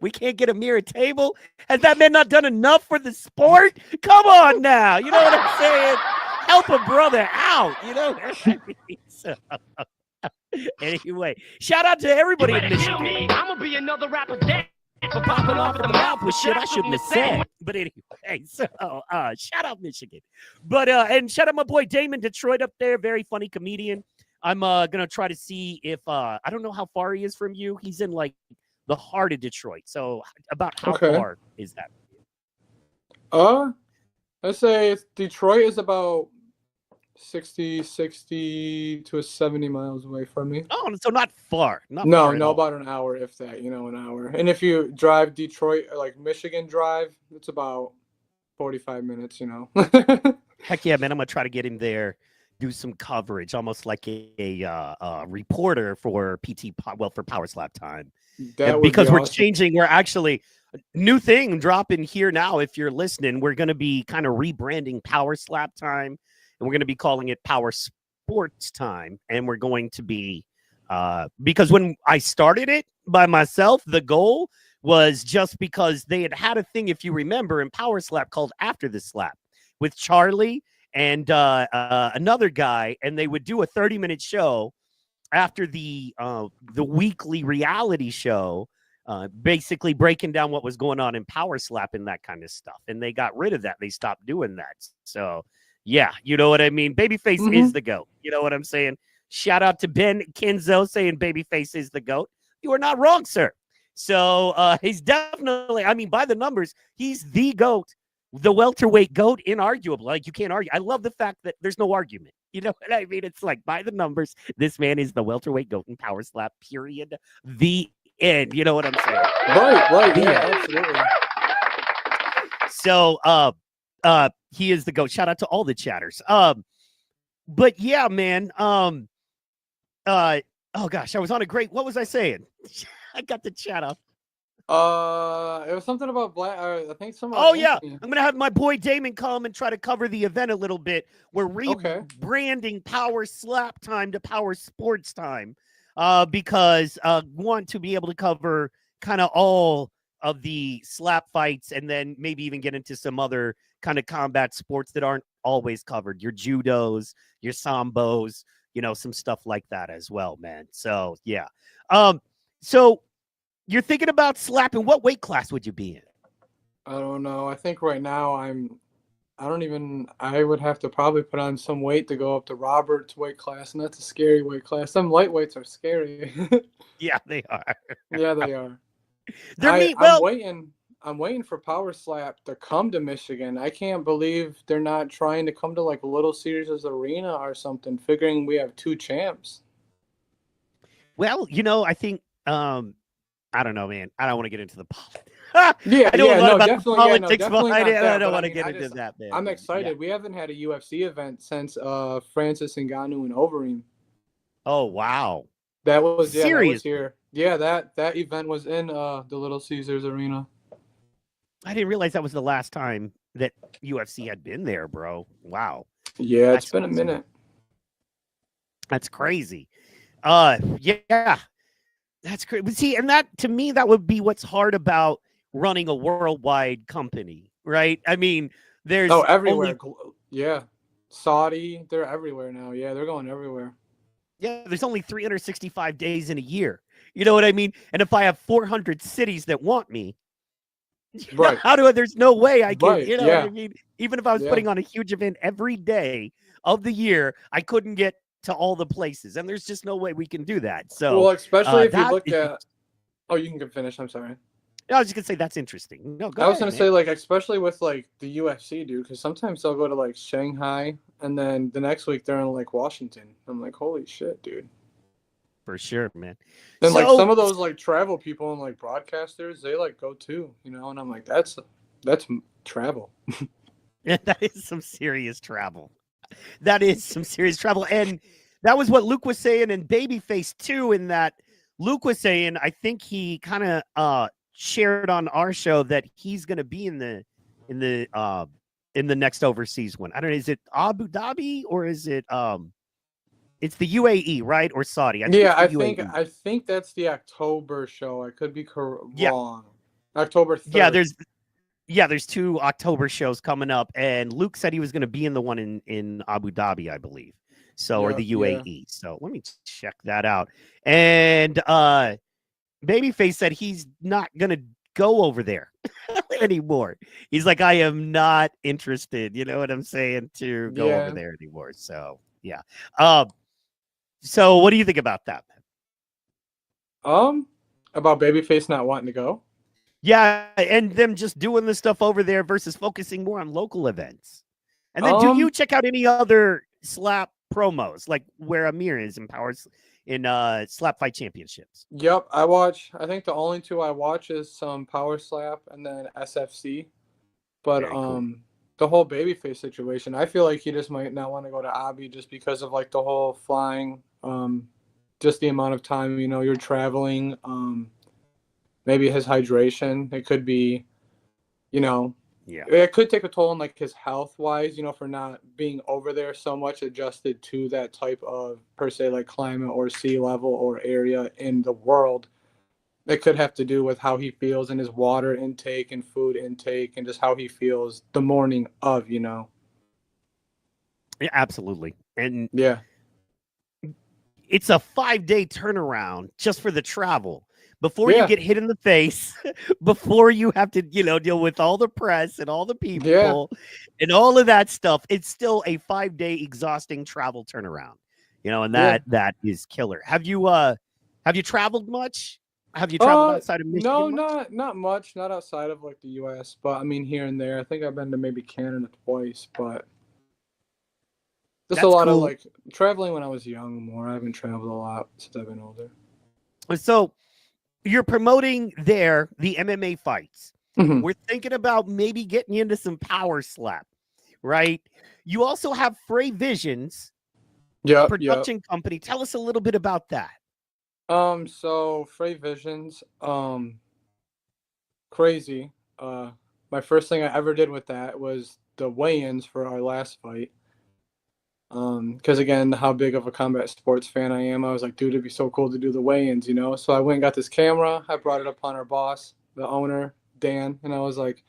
We can't get Amir a table? Has that man not done enough for the sport? Come on now. You know what I'm saying? Help a brother out. You know what I mean? So, anyway, shout out to everybody in Michigan. I'm gonna be another rapper dead For popping off at the mouth with shit I shouldn't have said. But anyway, so shout out Michigan. But and shout out my boy Damon Detroit up there, very funny comedian. I'm gonna try to see if I don't know how far he is from you. He's in like the heart of Detroit. So about how far is that? I'd say Detroit is about 60 to 70 miles away from me. Oh, so not far. No, about an hour, if that, you know, an hour. And if you drive Detroit, like Michigan drive, it's about 45 minutes, you know. Heck yeah, man. I'm going to try to get him there, do some coverage, almost like a reporter for Ptpod, well, for Power Slap Time. Because we're changing, we're actually, new thing dropping here now. If you're listening, we're going to be kind of rebranding Power Slap Time. And we're going to be calling it Power Sports Time. And we're going to be, because when I started it by myself, the goal was just because they had a thing, if you remember, in Power Slap called After the Slap with Charlie and another guy. And they would do a 30-minute show after the weekly reality show, basically breaking down what was going on in Power Slap and that kind of stuff. And they got rid of that. They stopped doing that. So, yeah, you know what I mean? Babyface is the GOAT. You know what I'm saying? Shout out to Ben Kenzo saying Babyface is the GOAT. You are not wrong, sir. So he's definitely, I mean, by the numbers, he's the GOAT, the welterweight GOAT, inarguable. Like, you can't argue. I love the fact that there's no argument. You know what I mean? It's like, by the numbers, this man is the welterweight GOAT in Power Slap, period. The end. You know what I'm saying? Right. Yeah, absolutely. So, he is the GOAT. Shout out to all the chatters. But yeah, man. Oh gosh, I was on a great. What was I saying? I got the chat up. It was something about Black. I think something. Oh yeah, I'm gonna have my boy Damon come and try to cover the event a little bit. We're rebranding Power Slap Time to Power Sports Time, because want to be able to cover kind of all of the slap fights, and then maybe even get into some other kind of combat sports that aren't always covered. Your judos, your sambos, some stuff like that as well, man. So yeah. So you're thinking about slapping. What weight class would you be in? I don't know. I think right now I would have to probably put on some weight to go up to Robert's weight class, and that's a scary weight class. Some lightweights are scary. Yeah, they are. Yeah, they are. I'm waiting for Power Slap to come to Michigan. I can't believe they're not trying to come to like Little Caesars Arena or something, figuring we have 2 champs. Well, I think I don't know, man. I don't want to get into the politics. Yeah, I know a lot about the definitely, politics definitely behind not it. I that, don't but want to mean, get into that, man. I'm excited. Yeah. We haven't had a UFC event since Francis Ngannou and Overeem. Oh wow. That was Serious. here. Yeah, that event was in the Little Caesars Arena. I didn't realize that was the last time that UFC had been there, bro. Wow. Yeah, That's it's been a awesome. minute. That's crazy. Yeah. That's crazy. But see, and that to me, that would be what's hard about running a worldwide company, right? I mean, there's everywhere. Yeah. Saudi, they're everywhere now. Yeah, they're going everywhere. there's only 365 days in a year. You know what I mean? And if I have 400 cities that want me, Right. There's no way I can, Right, what yeah. I mean? Even if I was Yeah. putting on a huge event every day of the year, I couldn't get to all the places. And there's just no way we can do that. So, Well, especially if you that look is- at. Oh, you can finish. I'm sorry. I was just going to say that's interesting. No, go I was ahead, gonna man. say, like, especially with like the UFC, dude, because sometimes they'll go to like Shanghai, and then the next week they're in like Washington. I'm like, holy shit, dude. For sure, man. And like So- some of those like travel people and like broadcasters, they like go too, and I'm like, that's travel. Yeah, that is some serious travel. That is some serious travel. And that was what Luke was saying in Babyface too, in that Luke was saying, I think he kind of shared on our show that he's going to be in the next overseas one. I don't know, is it Abu Dhabi or is it it's the UAE, right? Or Saudi? Yeah, it's the UAE. I think that's the October show. I could be Yeah. wrong. October 3rd. There's 2 October shows coming up, and Luke said he was going to be in the one in Abu Dhabi, I believe. So, or Yeah, the UAE. So let me check that out. And Babyface said he's not going to go over there anymore. He's like, I am not interested. You know what I'm saying? To go over there anymore. So yeah. So what do you think about that, man? About Babyface not wanting to go. Yeah, and them just doing the stuff over there versus focusing more on local events. And then do you check out any other slap promos, like where Amir is in Slap Fight Championships? Yep, I think the only 2 I watch is some Power Slap and then SFC. But Very cool. the whole Babyface situation, I feel like he just might not want to go to Abi just because of like the whole flying, just the amount of time, you're traveling, maybe his hydration. It could be, it could take a toll on like his health wise, for not being over there so much adjusted to that type of per se like climate or sea level or area in the world. It could have to do with how he feels and his water intake and food intake and just how he feels the morning of, Yeah, absolutely. And yeah. it's a 5-day turnaround just for the travel. Before you get hit in the face, before you have to, deal with all the press and all the people and all of that stuff, it's still a 5-day exhausting travel turnaround, and that is killer. Have you traveled much? Have you traveled outside of Michigan? No, not much, not outside of like the US, but I mean here and there. I think I've been to maybe Canada twice, but just a lot of like traveling when I was young more. I haven't traveled a lot since I've been older. So you're promoting the MMA fights. Mhm. We're thinking about maybe getting you into some Power Slap, right? You also have Frey Visions, production company. Tell us a little bit about that. So Frey Visions, crazy. My first thing I ever did with that was the weigh-ins for our last fight. Because again, how big of a combat sports fan I am, I was like, dude, it'd be so cool to do the weigh-ins, So I went and got this camera. I brought it upon our boss, the owner, Dan, and I was like,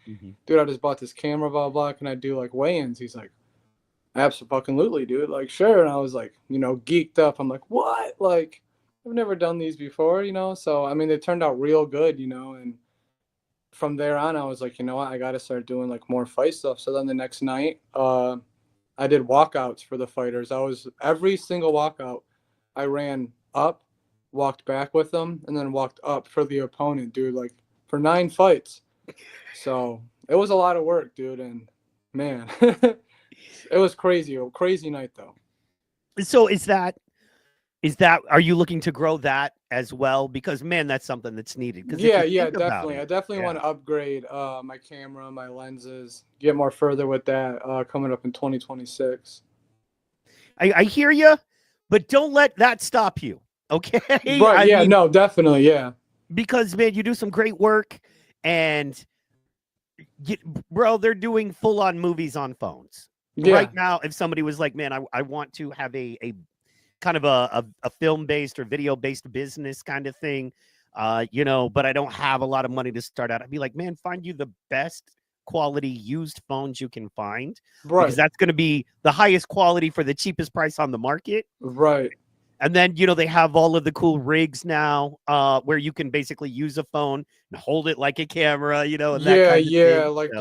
dude, I just bought this camera, blah, blah. Can I do like weigh-ins? He's like, Absolutely, dude. Like, sure. And I was like, geeked up. I'm like, what? Like, I've never done these before, So, I mean, they turned out real good, and from there on, I was like, you know what? I got to start doing like more fight stuff. So then the next night, I did walkouts for the fighters. I was every single walkout, I ran up, walked back with them, and then walked up for the opponent, dude. Like for 9 fights. So it was a lot of work, dude. And man, it was crazy. A crazy night though. So is that are you looking to grow that as well? Because man, that's something that's needed. Yeah, definitely. I definitely want to upgrade my camera, my lenses, get more further with that coming up in 2026. I hear you, but don't let that stop you. Okay. Right. Yeah. No, definitely. Yeah. Because man, you do some great work, and bro, they're doing full on movies on phones right now. If somebody was like, man, I want to have a kind of a film based or video based business kind of thing, but I don't have a lot of money to start out. I'd be like, man, find you the best quality used phones you can find, right? Because that's going to be the highest quality for the cheapest price on the market, right? And then they have all of the cool rigs now, where you can basically use a phone and hold it like a camera, and that kind of thing. Like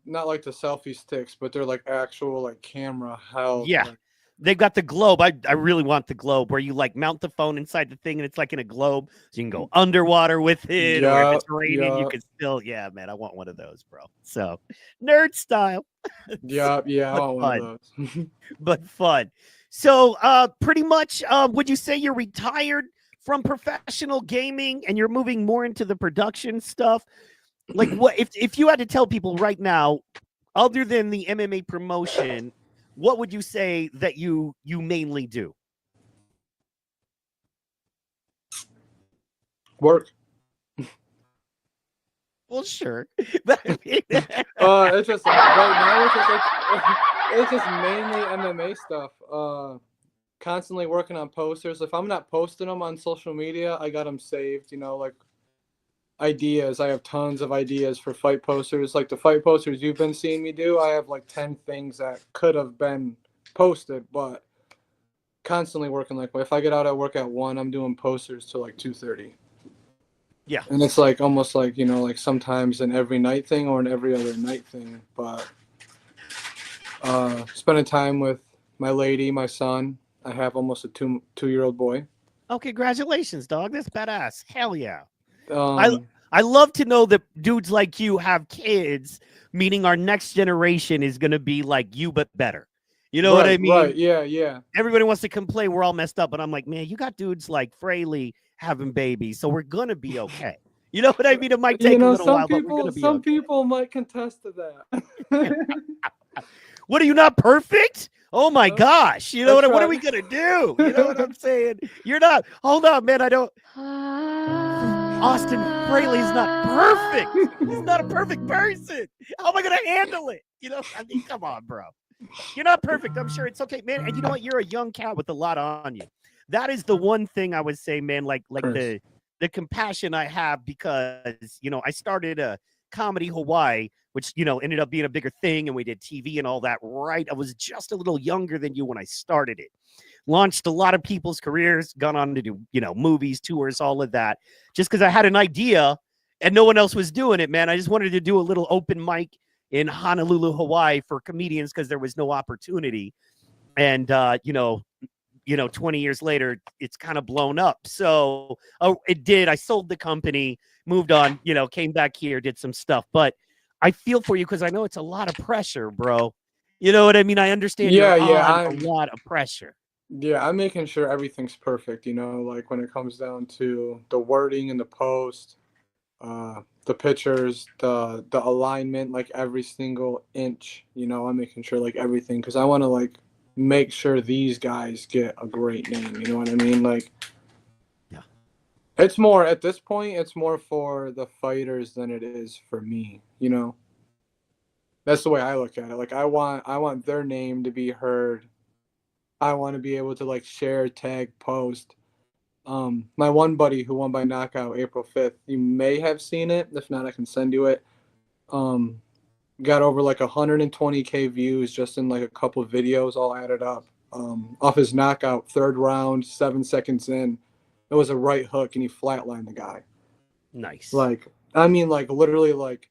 not like the selfie sticks, but they're like actual like camera held. Yeah. Like, they've got the globe. I really want the globe where you like mount the phone inside the thing and it's like in a globe, so you can go underwater with it, or if it's raining, you can still. Yeah, man, I want one of those, bro. So nerd style. Yeah, I want one of those. But fun. So pretty much, would you say you're retired from professional gaming and you're moving more into the production stuff? Like, what if you had to tell people right now, other than the MMA promotion, what would you say that you mainly do? Work. Well, sure. It's just right now. It's just mainly MMA stuff. Constantly working on posters. If I'm not posting them on social media, I got them saved. Like ideas. I have tons of ideas for fight posters. Like the fight posters you've been seeing me do, I have like 10 things that could have been posted, but constantly working. Like if I get out at work at 1, I'm doing posters till like 2:30. Yeah. And it's like almost like, like sometimes an every night thing or an every other night thing. But spending time with my lady, my son. I have almost a two-year-old boy. Oh, congratulations, dog. That's badass. Hell yeah. I love to know that dudes like you have kids, meaning our next generation is going to be like you, but better. You know what I mean? Right, yeah. Everybody wants to complain we're all messed up, but I'm like, man, you got dudes like Fraley having babies, so we're going to be okay. You know what I mean? It might take a little while, but we're going to be some okay. people might contest to that. What, are you not perfect? Oh my gosh. You know what are we going to do? You know what I'm saying? You're not. Hold on, man. I don't. Austin Fraley's not perfect. He's not a perfect person. How am I going to handle it? I mean, come on, bro. You're not perfect. I'm sure it's okay, man. And you know what? You're a young cat with a lot on you. That is the one thing I would say, man, like the compassion I have, because, I started a Comedy Hawaii, which, ended up being a bigger thing, and we did TV and all that, right? I was just a little younger than you when I started it. Launched a lot of people's careers, gone on to do, movies, tours, all of that, just because I had an idea and no one else was doing it, man. I just wanted to do a little open mic in Honolulu, Hawaii for comedians because there was no opportunity. And, 20 years later, it's kind of blown up. So it did. I sold the company, moved on, came back here, did some stuff. But I feel for you because I know it's a lot of pressure, bro. You know what I mean? I understand you're on a lot of pressure. Yeah, I'm making sure everything's perfect, like when it comes down to the wording in the post, the pictures, the alignment, like every single inch, I'm making sure like everything, because I want to like make sure these guys get a great name, you know what I mean? Like, yeah, it's more at this point, it's more for the fighters than it is for me, That's the way I look at it. Like I want their name to be heard. I want to be able to like share, tag, post. My one buddy who won by knockout April 5th, you may have seen it. If not, I can send you it. got over like 120K views just in like a couple of videos all added up. Off his knockout, 3rd round, 7 seconds in, it was a right hook and he flatlined the guy. Nice. Like, I mean, like literally like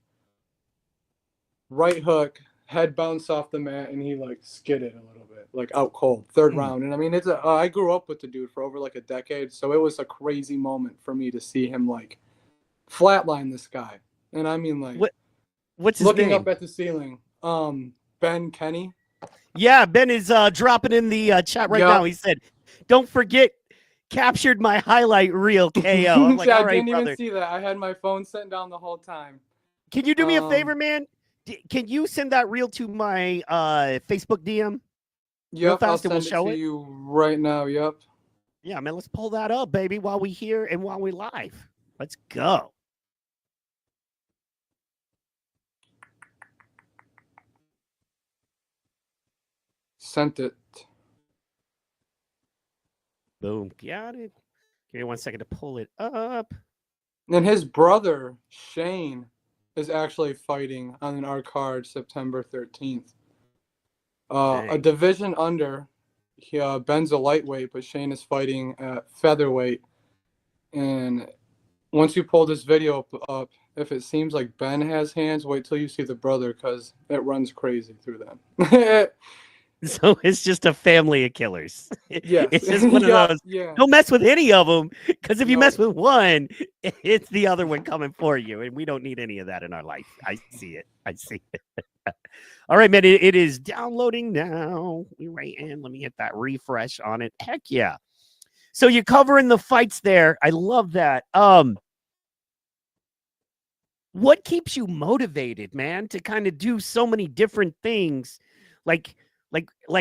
right hook, head bounced off the mat and he like skidded a little bit, like out cold, 3rd round. And I mean, I grew up with the dude for over like a decade. So it was a crazy moment for me to see him like flatline this guy. And I mean, like, what's his looking name? up at the ceiling, Ben Kenny. Yeah, Ben is dropping in the chat right now. He said, "Don't forget, captured my highlight reel KO." I'm like, all right, I didn't brother. even see that. I had my phone sitting down the whole time. Can you do me a favor, man? Can you send that reel to my Facebook DM? Yep, fast I'll and send we'll it show to it? you right now. Yep. Yeah, man, let's pull that up, baby, while we here and while we live. Let's go. Sent it. Boom. Got it. Give me 1 second to pull it up. And his brother, Shane, is actually fighting on our card September 13th. A division under. Ben's a lightweight, but Shane is fighting at featherweight. And once you pull this video up, if it seems like Ben has hands, wait till you see the brother because it runs crazy through them. So it's just a family of killers. Yes. It's just one of those. Yeah. Don't mess with any of them, because if you mess with one, it's the other one coming for you, and we don't need any of that in our life. I see it. I see it. All right, man. It is downloading now. Right, and let me hit that refresh on it. Heck yeah. So you're covering the fights there. I love that. What keeps you motivated, man, to kind of do so many different things? Like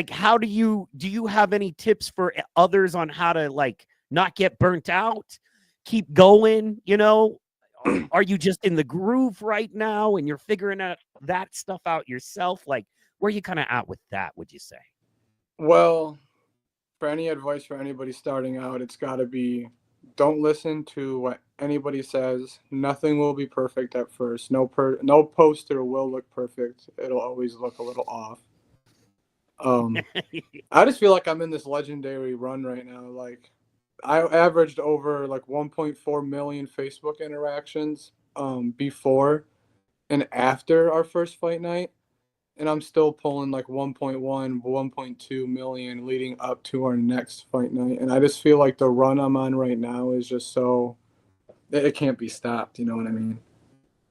how do you have any tips for others on how to like not get burnt out, keep going, you know? Are you just in the groove right now and you're figuring out that stuff out yourself? Like, where are you kind of at with that, would you say? Well, for any advice for anybody starting out, it's got to be, don't listen to what anybody says. Nothing will be perfect at first. No poster will look perfect. It'll always look a little off. I just feel like I'm in this legendary run right now. Like, I averaged over like 1.4 million Facebook interactions before and after our first fight night, and I'm still pulling like 1.1, 1.2 million leading up to our next fight night. And I just feel like the run I'm on right now is just so it can't be stopped. You know what I mean?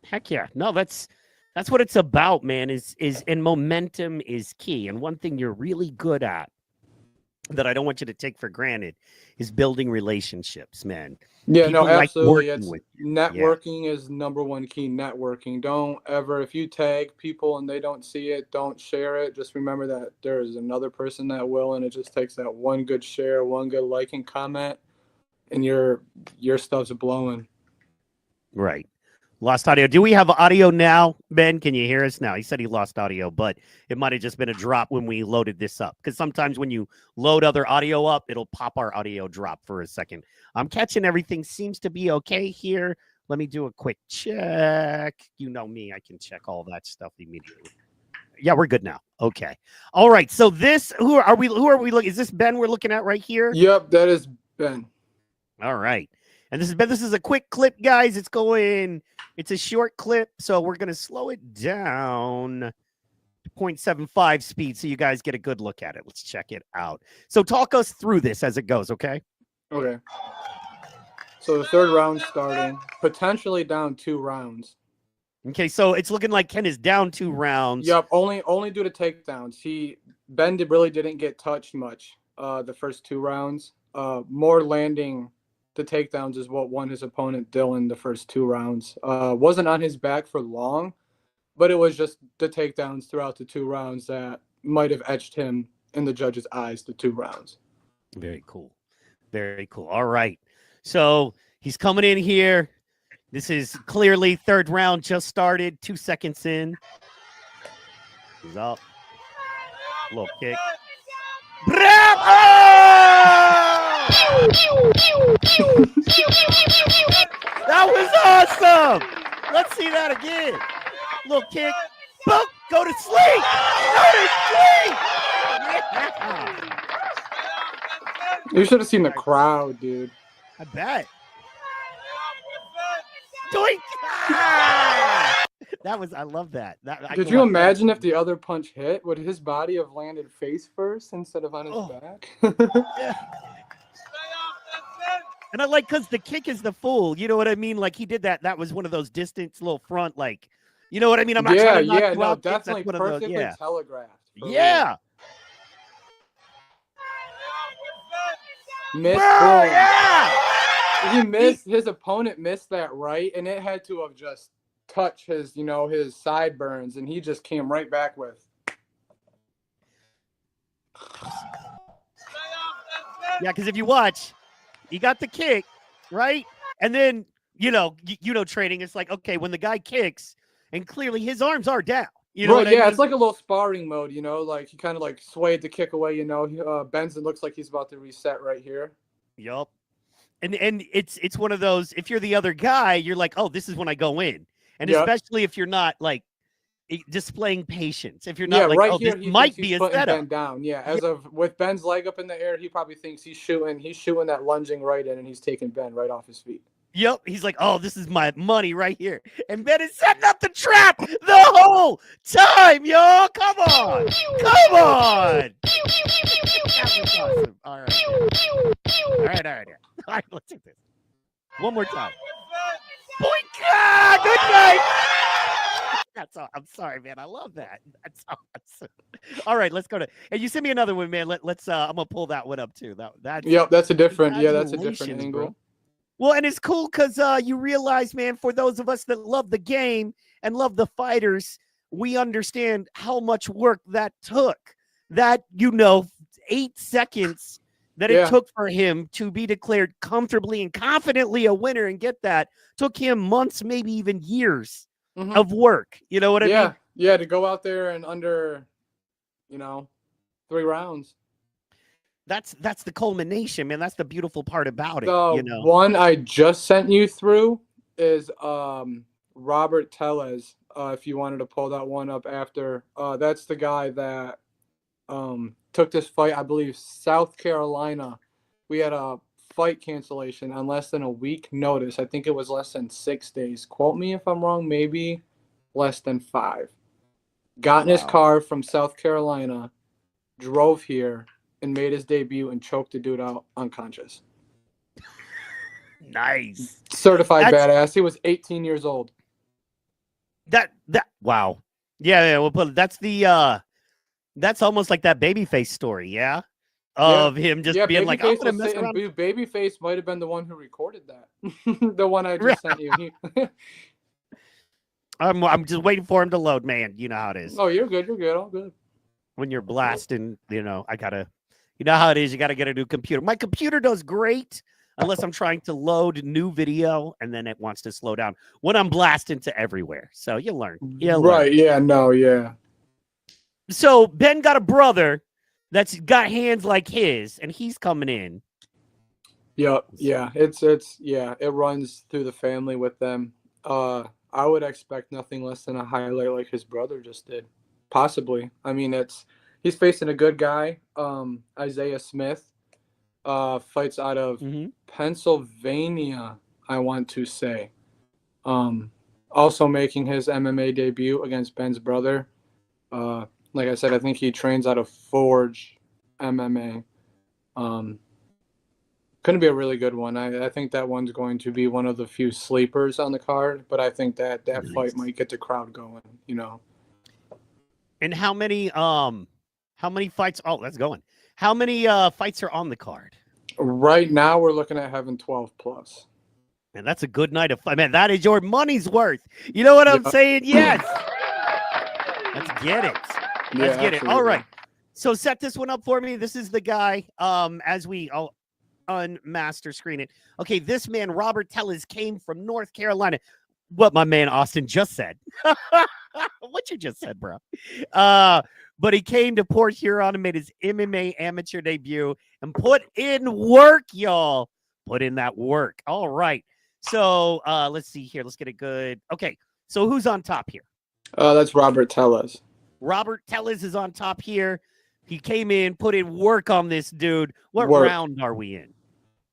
Heck yeah. No, that's what it's about, man, and momentum is key. And one thing you're really good at that I don't want you to take for granted is building relationships, man. Yeah, People no, absolutely. Like Networking is number one key. Networking. Don't ever, if you tag people and they don't see it, don't share it. Just remember that there is another person that will, and it just takes that one good share, one good like and comment, and your stuff's blowing. Right. Lost audio. Do we have audio now, Ben? Can you hear us now? He said he lost audio, but it might have just been a drop when we loaded this up. Because sometimes when you load other audio up, it'll pop our audio drop for a second. I'm catching everything. Seems to be okay here. Let me do a quick check. You know me. I can check all that stuff immediately. Yeah, we're good now. Okay. All right. So this, who are we looking? Is this Ben we're looking at right here? Yep, that is Ben. All right. And this is a quick clip, guys. It's a short clip, so we're going to slow it down to 0.75 speed so you guys get a good look at it. Let's check it out. So talk us through this as it goes, okay? Okay. So the third round starting, potentially down 2 rounds. Okay, so it's looking like Ken is down 2 rounds. Yep, only due to takedowns. Ben really didn't get touched much the first 2 rounds. More landing the takedowns is what won his opponent Dylan the first 2 rounds. Wasn't on his back for long, but it was just the takedowns throughout the 2 rounds that might have etched him in the judge's eyes the 2 rounds. Very cool. Very cool. All right. So he's coming in here. This is clearly third round just started. 2 seconds in. He's up. Little kick. That was awesome. Let's see that again. Little kick. Boom! Go to sleep! Go to sleep! Yeah! You should have seen the crowd, dude. I bet. Doink! Ah! That was, I love that. Could you imagine if the other punch hit? Would his body have landed face first instead of on his back? Yeah. And I like, because the kick is the fool. You know what I mean? Like, he did that. That was one of those distance little front, like, you know what I mean? I'm not trying to knock you out. Definitely perfectly telegraphed. Yeah. Missed. Bro, yeah. He missed. His opponent missed that right, and it had to have just touched his, his sideburns, and he just came right back with. Yeah, because if you watch, he got the kick, right? And then, training, it's like, okay, when the guy kicks, and clearly his arms are down. You know what I mean? It's like a little sparring mode, like he kind of like swayed the kick away, Benson looks like he's about to reset right here. Yup. And it's one of those, if you're the other guy, you're like, oh, this is when I go in. And especially if you're not like displaying patience. If you're not like, right oh, here, this might be a setup. Ben down. Yeah, with Ben's leg up in the air, he probably thinks he's shooting that lunging right in, and he's taking Ben right off his feet. Yep. He's like, oh, this is my money right here. And Ben is setting up the trap the whole time, y'all. Come on. Come on. That was awesome. All right. All right. All right, let's take this. One more time. Boink! Good night. That's all. I'm sorry, man. I love that. That's awesome. All right, let's go to. And you send me another one, man. Let's. I'm gonna pull that one up too. That's a different. Yeah, that's a different angle. Bro. Well, and it's cool because you realize, man, for those of us that love the game and love the fighters, we understand how much work that took. That 8 seconds that it took for him to be declared comfortably and confidently a winner and get that took him months, maybe even years of work. You know what I mean? Yeah, to go out there and under, 3 rounds. That's the culmination, man. That's the beautiful part about it. The one I just sent you through is Robert Tellez. If you wanted to pull that one up after, that's the guy that took this fight, I believe, South Carolina. We had a fight cancellation on less than a week notice. I think it was less than 6 days. Quote me if I'm wrong. Maybe less than 5. Got in his car from South Carolina, drove here, and made his debut and choked the dude out unconscious. Nice. Certified badass. He was 18 years old. Wow. Yeah, well, that's that's almost like that Babyface story, yeah? Of him just being like, I'm gonna mess around. Babyface might have been the one who recorded that. The one I just sent you. I'm just waiting for him to load, man. You know how it is. Oh, you're good. You're good. All good. When you're blasting, I gotta. You know how it is. You got to get a new computer. My computer does great unless I'm trying to load new video, and then it wants to slow down when I'm blasting to everywhere. So you'll learn. Right. Yeah. No. Yeah. So Ben got a brother that's got hands like his, and he's coming in. Yep. Yeah. It runs through the family with them. I would expect nothing less than a highlight like his brother just did. Possibly. I mean, he's facing a good guy, Isaiah Smith, fights out of Pennsylvania, I want to say. Also making his MMA debut against Ben's brother. Like I said, I think he trains out of Forge MMA. Going to be a really good one. I think that one's going to be one of the few sleepers on the card, but I think that fight might get the crowd going, And how many fights? Oh, that's going. How many fights are on the card? Right now, we're looking at having 12 plus. Man, that's a good night of fight. Man, that is your money's worth. You know what I'm saying? Yes. Let's get it. Let's get it. All right. So set this one up for me. This is the guy. As I'll unmaster screen it. Okay, this man, Robert Tellez, came from North Carolina. What my man Austin just said. What you just said, bro. But he came to Port Huron and made his MMA amateur debut and put in work, y'all. Put in that work. All right. So let's see here. Let's get it good. Okay. So who's on top here? That's Robert Tellez. Robert Tellez is on top here. He came in, put in work on this dude. What Work. round are we in?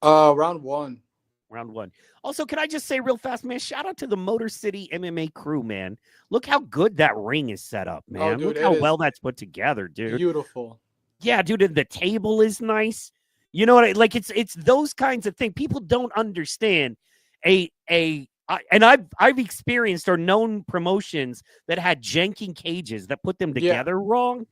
Round 1. Round 1. Also, can I just say real fast, man, shout out to the Motor City MMA crew, man. Look how good that ring is set up, man. dude, Look how it well is that's put together, dude. Beautiful. Yeah, dude, and the table is nice. You know what it's those kinds of things. People don't understand and I've experienced or known promotions that had janking cages that put them together wrong.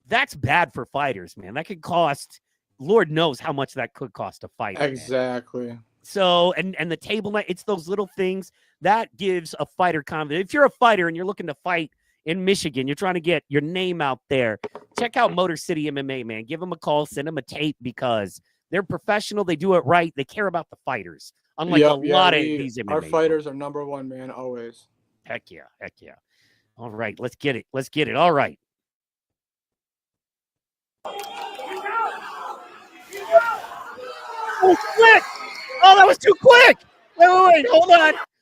That's bad for fighters, man. That could cost, Lord knows how much that could cost a fighter. Exactly. Man. So, and the table night, it's those little things that gives a fighter confidence. If you're a fighter and you're looking to fight in Michigan, you're trying to get your name out there, check out Motor City MMA, man. Give them a call, send them a tape because they're professional. They do it right. They care about the fighters. Unlike a lot of these MMA. Our fighters are number one, man, always. Heck yeah. All right, let's get it. All right. Oh, quick! Oh, that was too quick! Wait,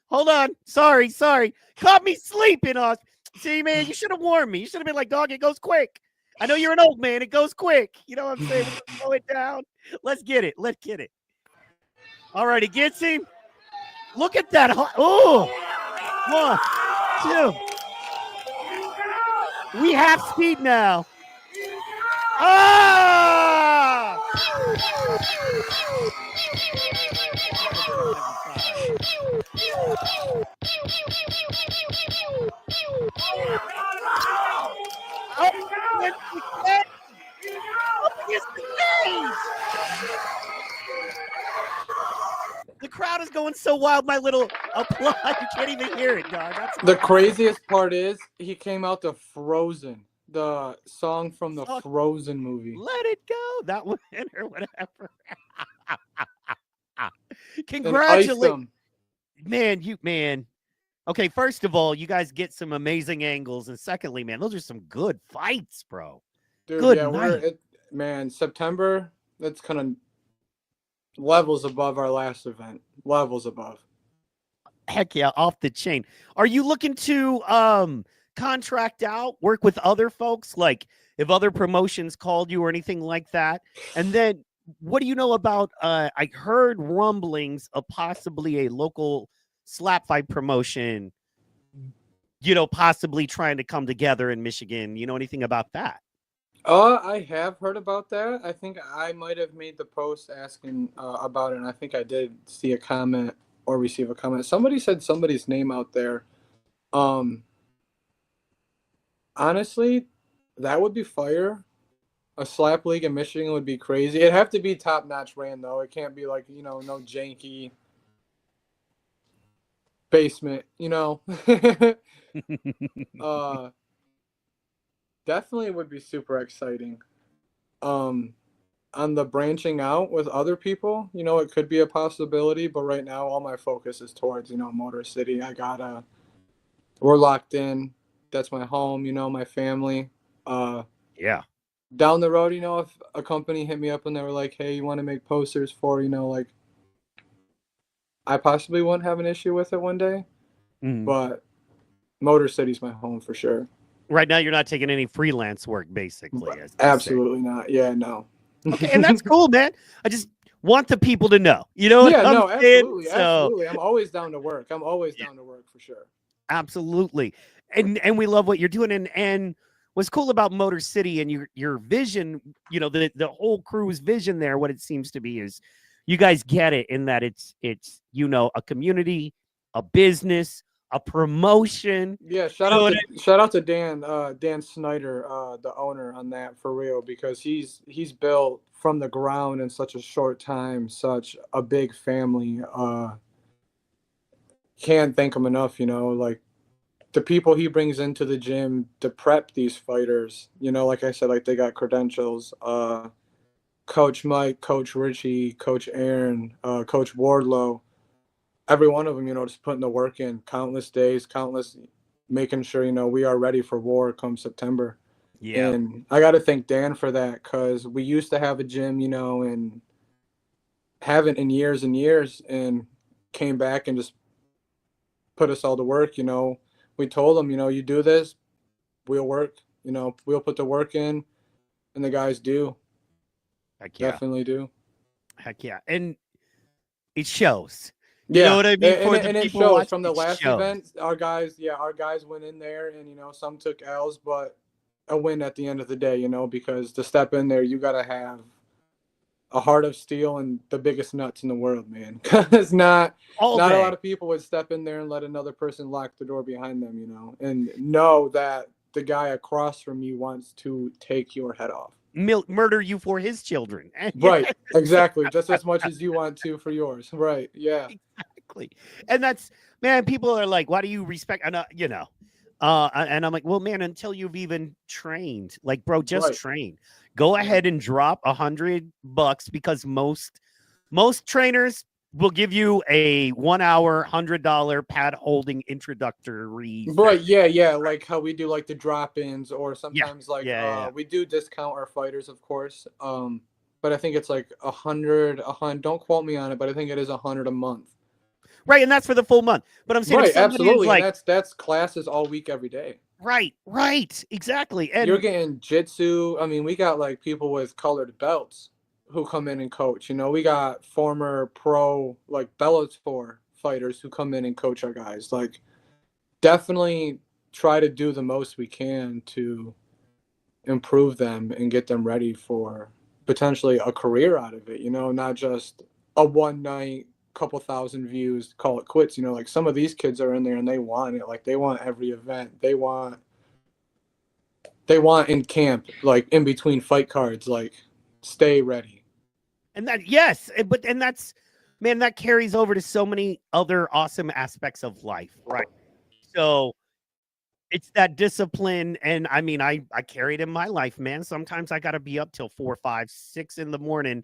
hold on. Sorry. Caught me sleeping, Oz. See, man, you should have warned me. You should have been like, dog, it goes quick. I know you're an old man. It goes quick. You know what I'm saying? We slow it down. Let's get it. All right, he gets him. Look at that. Oh, 1, 2. We have speed now. Ah! The crowd is going so wild, my little applause. You can't even hear it, dog. That's the craziest part is he came out to Frozen, the song from the Frozen movie. Let it go. That one or whatever. Congratulations. Man. Okay, first of all, you guys get some amazing angles. And secondly, man, those are some good fights, bro. Dude, good night. September, that's kind of levels above our last event. Levels above. Heck yeah, off the chain. Are you looking to contract out, work with other folks? Like if other promotions called you or anything like that? And then what do you know about, I heard rumblings of possibly a local slap fight promotion, possibly trying to come together in Michigan. You know anything about that? I have heard about that. I think I might have made the post asking about it, and I think I did see a comment or receive a comment. Somebody said somebody's name out there. Honestly, that would be fire. A slap league in Michigan would be crazy. It'd have to be top-notch ran, though. It can't be like, no janky basement, Definitely would be super exciting. On the branching out with other people, it could be a possibility, but right now all my focus is towards, Motor City. We're locked in. That's my home, my family. Yeah. Down the road, if a company hit me up and they were like, hey, you want to make posters for, I possibly wouldn't have an issue with it one day, but Motor City's my home for sure. Right now, you're not taking any freelance work, basically. Absolutely not. Yeah, no. Okay, and that's cool, man. I just want the people to know. Absolutely. So, absolutely. I'm always down to work. Down to work for sure. Absolutely. And we love what you're doing. And what's cool about Motor City and your vision, the whole crew's vision there, what it seems to be is you guys get it in that it's a community, a business, a promotion. Yeah, shout out to Dan Snyder, the owner on that for real, because he's built from the ground in such a short time, such a big family. Can't thank him enough, like the people he brings into the gym to prep these fighters, like I said, like they got credentials. Coach Mike, Coach Richie, Coach Aaron, Coach Wardlow. Every one of them, just putting the work in, countless days, making sure, we are ready for war come September. Yeah. And I got to thank Dan for that, because we used to have a gym, and haven't in years and years, and came back and just put us all to work, we told them, you do this, we'll work. We'll put the work in, and the guys do. Heck yeah. Definitely do. Heck yeah. And it shows. Yeah, You know what I mean? For the and it people shows watching, from the it last shows. event. Our guys went in there, and some took L's, but a win at the end of the day. Because to step in there, you gotta have a heart of steel and the biggest nuts in the world, man. Because not a lot of people would step in there and let another person lock the door behind them. And know that the guy across from you wants to take your head off. Murder you for his children. Right, exactly. Just as much as you want to for yours. Right, yeah. Exactly. And that's, man, people are like, why do you respect, and I'm like, well, man, until you've even trained, like, bro, just train. Go ahead and drop $100 because most trainers will give you a 1 hour, $100 pad holding introductory. Right, yeah. Like how we do like the drop-ins, or sometimes we do discount our fighters, of course. But I think it's like 100. Don't quote me on it, but I think it is 100 a month. Right, and that's for the full month. But I'm saying, right, absolutely, like, and that's classes all week, every day. Right, exactly. And you're getting jitsu. I mean, we got like people with colored belts who come in and coach. We got former pro like Bellator fighters who come in and coach our guys. Like, definitely try to do the most we can to improve them and get them ready for potentially a career out of it. Not just a one night, couple thousand views, call it quits. Like some of these kids are in there and they want it. Like they want every event. They want in camp, like in between fight cards, like stay ready. And that, yes, and that's, man, that carries over to so many other awesome aspects of life, right? So it's that discipline, and I mean, I carry it in my life, man. Sometimes I got to be up till 4, 5, 6 in the morning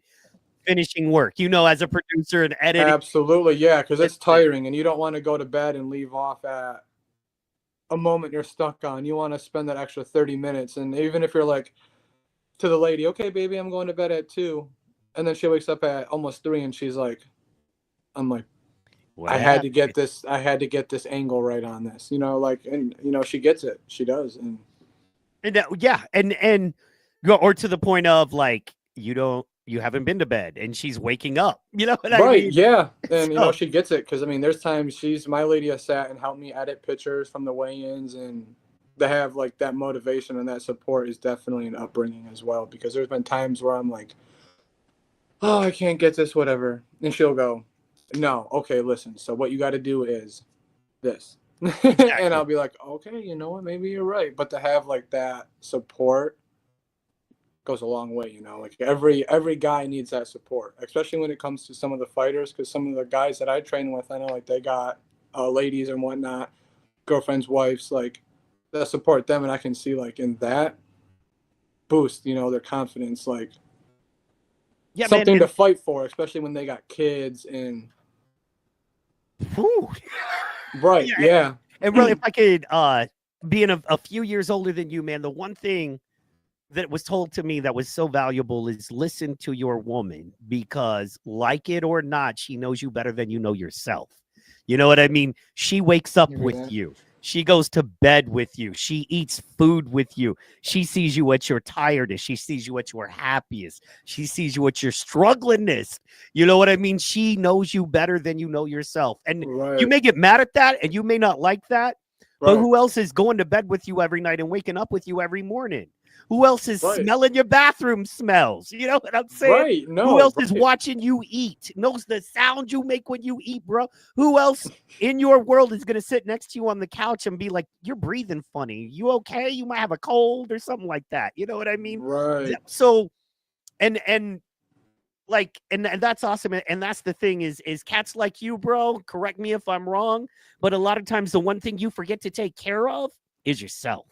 finishing work, as a producer and editing. Absolutely, yeah, because it's tiring, and you don't want to go to bed and leave off at a moment you're stuck on. You want to spend that extra 30 minutes, and even if you're like to the lady, okay, baby, I'm going to bed at 2, and then she wakes up at almost 3, and she's like, I'm like, I had to get this angle right on this, and she gets it. She does. And yeah. And or to the point of like, you haven't been to bed and she's waking up, what I mean? Yeah. And she gets it. Cause I mean, there's times my lady has sat and helped me edit pictures from the weigh-ins, and to have like that motivation and that support is definitely an upbringing as well. Because there's been times where I'm like, oh, I can't get this, whatever. And she'll go, no, okay, listen. So what you got to do is this. Exactly. And I'll be like, okay, you know what? Maybe you're right. But to have like that support goes a long way, like every guy needs that support, especially when it comes to some of the fighters. Because some of the guys that I train with, I know like they got ladies and whatnot, girlfriends, wives, like that support them. And I can see like in that boost, their confidence, like something to fight for, especially when they got kids and right. Yeah. And really, if I could, being a few years older than you, man, the one thing that was told to me that was so valuable is listen to your woman, because like it or not, she knows you better than you know yourself. You know what I mean? She wakes up with you. She goes to bed with you. She eats food with you. She sees you at your tiredest. She sees you at your happiest. She sees you at your strugglingest. You know what I mean? She knows you better than you know yourself. And you may get mad at that, and you may not like that, but who else is going to bed with you every night and waking up with you every morning? Who else is smelling your bathroom smells? You know what I'm saying? Right. No, who else is watching you eat? Knows the sound you make when you eat, bro? Who else in your world is going to sit next to you on the couch and be like, you're breathing funny. You okay? You might have a cold or something like that. You know what I mean? Right. So, and that's awesome. And that's the thing is cats like you, bro, correct me if I'm wrong, but a lot of times the one thing you forget to take care of is yourself.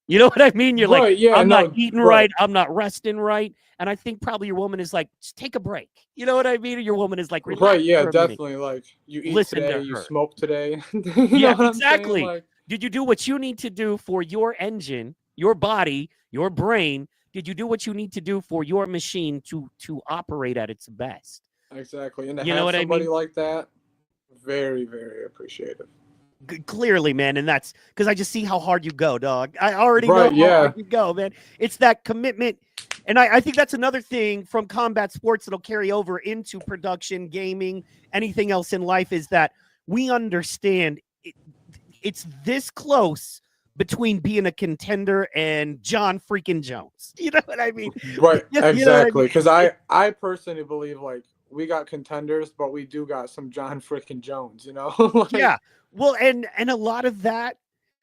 You know what I mean? You're like, I'm not eating right. I'm not resting right. And I think probably your woman is like, just take a break. You know what I mean? Or your woman is like, right. Yeah, definitely. Like you eat today, you smoke today. Yeah, exactly. Like, did you do what you need to do for your engine, your body, your brain? Did you do what you need to do for your machine to operate at its best? Exactly. And to have somebody like that, very, very appreciative. Clearly, man, and that's because I just see how hard you go, dog. I already know Right, how yeah. hard you go, man. It's that commitment, and I think that's another thing from combat sports that'll carry over into production, gaming, anything else in life is that we understand it's this close between being a contender and John freaking Jones. You know what I mean? Right, You know what I exactly. mean? Because I personally believe like we got contenders, but we do got some John freaking Jones. You know? Like, Yeah. Well, and a lot of that,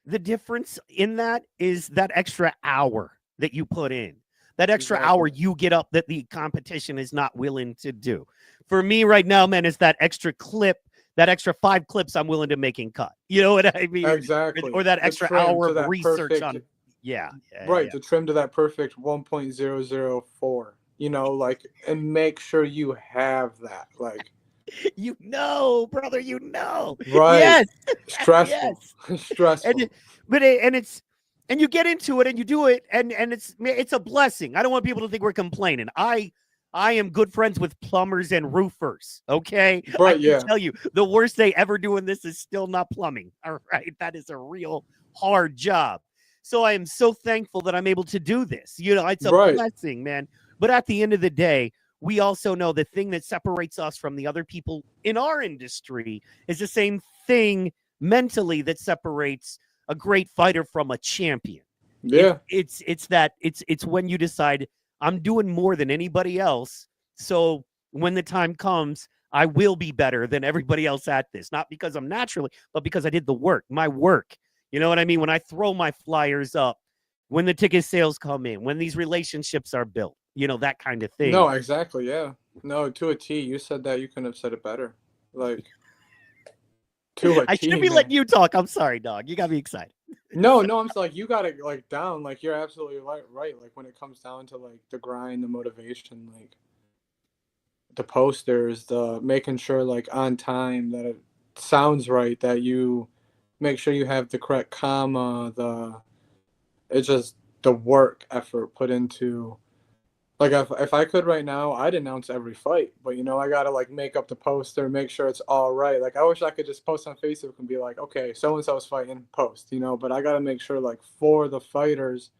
the difference in that is that extra hour that you put in. That extra hour Exactly. you get up that the competition is not willing to do. For me right now, man, is that extra clip, that extra 5 clips I'm willing to make and cut. You know what I mean? Exactly. Or that The extra trim hour to of that research perfect, on. Yeah. right, to trim to that perfect 1.004. You know, like, and make sure you have that. Like, You know, brother, you know. right. Yes. Stressful. Yes. Stressful. And you get into it and you do it and it's a blessing. I don't want people to think we're complaining. I am good friends with plumbers and roofers. Okay, I Right, can yeah. tell you the worst they ever do in this is still not plumbing. All right, that is a real hard job. So I am so thankful that I'm able to do this. You know, it's a Right. blessing, man. But at the end of the day, we also know the thing that separates us from the other people in our industry is the same thing mentally that separates a great fighter from a champion. Yeah. It's when you decide I'm doing more than anybody else. So when the time comes, I will be better than everybody else at this. Not because I'm naturally, but because I did the work, my work. You know what I mean? When I throw my flyers up, when the ticket sales come in, when these relationships are built, you know, that kind of thing. No, exactly. Yeah. No, to a T. You said that. You couldn't have said it better. Like, to a I T, should be man. letting you talk. I'm sorry, dog. You got me excited. No, I'm just like, you got it like down. Like, you're absolutely right. Like, when it comes down to like the grind, the motivation, like the posters, the making sure like on time that it sounds right, that you make sure you have the correct comma, it's just the work effort put into. Like, if I could right now, I'd announce every fight. But, you know, I got to, like, make up the poster, make sure it's all right. Like, I wish I could just post on Facebook and be like, okay, so-and-so's fighting, post, you know. But I got to make sure, like, for the fighters,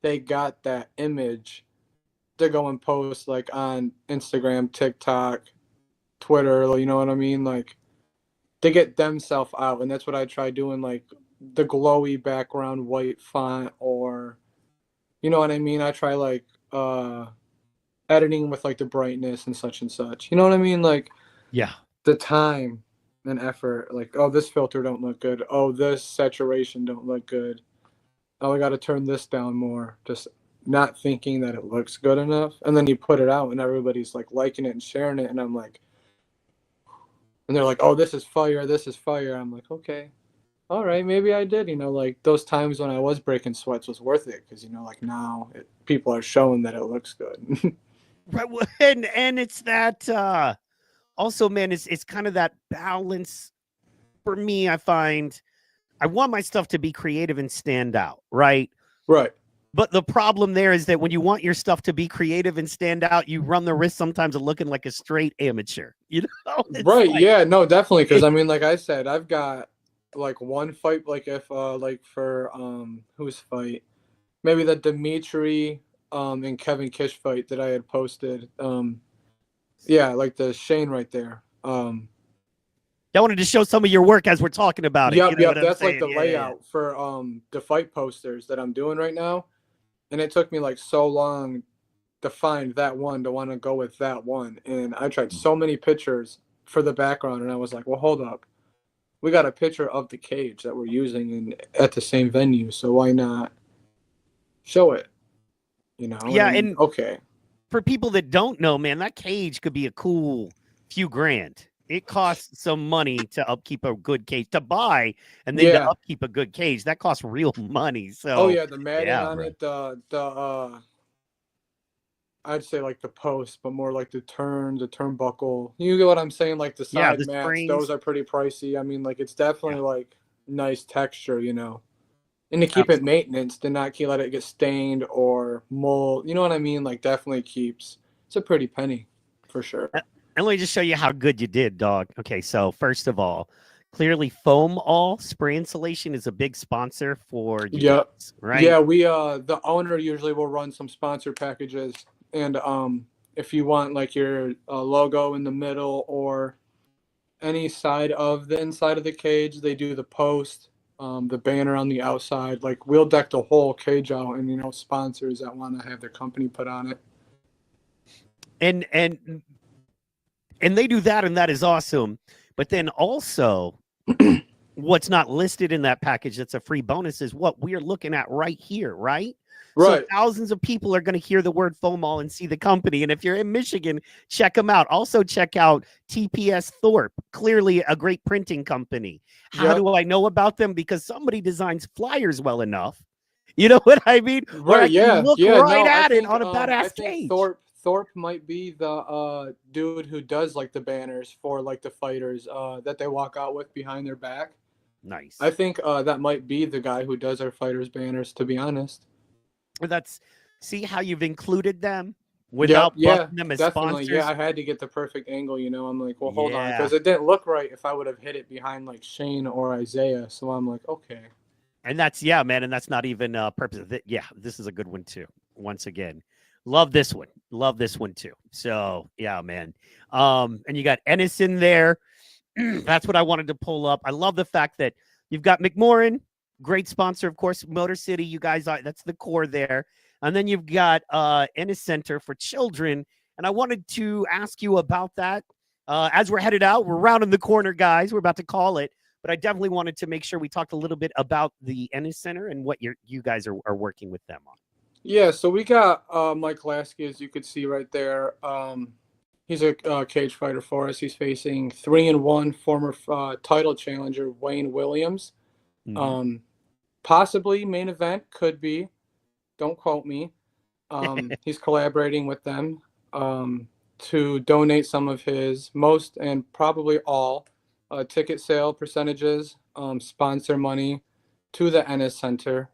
they got that image to go and post, like, on Instagram, TikTok, Twitter, you know what I mean? Like, they get themselves out. And that's what I try doing, like, the glowy background white font, or, you know what I mean? I try, like, editing with like the brightness and such, you know what I mean? Like, Yeah. the time and effort, like, oh, this filter don't look good, oh, this saturation don't look good, oh, I got to turn this down more, just not thinking that it looks good enough. And then you put it out and everybody's like liking it and sharing it, and I'm like, and they're like, oh, this is fire, I'm like, okay, all right, maybe I did, you know, like those times when I was breaking sweats was worth it, because, you know, like now people are showing that it looks good. Right. And it's that also, man, it's kind of that balance for me. I find I want my stuff to be creative and stand out, right? Right. But the problem there is that when you want your stuff to be creative and stand out, you run the risk sometimes of looking like a straight amateur. You know? It's Right, like, yeah, no, definitely, because I mean, like I said, I've got like one fight, like if like for whose fight, maybe the Dimitri and Kevin Kish fight that I had posted, yeah, like the Shane right there, I wanted to show some of your work as we're talking about it. yep, You know what I'm that's like saying? the Yeah. layout for the fight posters that I'm doing right now, and it took me like so long to find that one, to want to go with that one, and I tried so many pictures for the background, and I was like, well, hold up, we got a picture of the cage that we're using at the same venue, so why not show it? You know? Yeah, and and okay, for people that don't know, man, that cage could be a cool few grand. It costs some money to upkeep a good cage, to buy, and then to yeah, upkeep a good cage. That costs real money. So, oh yeah, the matting yeah, on bro. it, the I'd say like the post, but more like the turnbuckle. You get what I'm saying? Like the Yeah, side the mats, springs. those are pretty pricey. I mean, like it's definitely like nice texture, you know. And to keep it maintenance, to not let it get stained or mold. You know what I mean? Like definitely keeps. It's a pretty penny, for sure. And let me just show you how good you did, dog. Okay, so first of all, Clearly, Foam All spray insulation is a big sponsor for you Yep. guys, right? Yeah, we the owner usually will run some sponsor packages, and if you want like your logo in the middle or any side of the inside of the cage, they do the post, the banner on the outside. Like we'll deck the whole cage out, and sponsors that want to have their company put on it. And they do that, and that is awesome. But then also, what's not listed in that package that's a free bonus is what we're looking at right here, right? Right. So thousands of people are going to hear the word Foamall and see the company. And if you're in Michigan, check them out. Also check out TPS Thorpe, clearly a great printing company. How Yep. do I know about them? Because somebody designs flyers well enough. You know what I mean? Where I Right. can Yeah. look Yeah. right No, at I it think, on a I badass think cage. Thorpe might be the dude who does like the banners for like the fighters that they walk out with behind their back. Nice. I think that might be the guy who does our fighters banners, to be honest. That's see how you've included them without Yeah, busting them as definitely. sponsors. Yeah, I had to get the perfect angle. I'm like, well, hold on, Yeah. because it didn't look right if I would have hit it behind like Shane or Isaiah. So I'm like, okay. And that's man, and that's not even purpose. Yeah, this is a good one too. Once again, love this one. Love this one too. So yeah, man. And you got Ennis in there. That's what I wanted to pull up. I love the fact that you've got McMorran, great sponsor, of course, Motor City. You guys are that's the core there. And then you've got Ennis Center for Children. And I wanted to ask you about that. As we're headed out, we're rounding the corner, guys. We're about to call it. But I definitely wanted to make sure we talked a little bit about the Ennis Center and what you guys are working with them on. Yeah, so we got Mike Lasky, as you could see right there. He's a cage fighter for us. He's facing 3-1 former title challenger Wayne Williams. Possibly main event, could be. Don't quote me. He's collaborating with them to donate some of his most and probably all ticket sale percentages, sponsor money to the Ennis Center.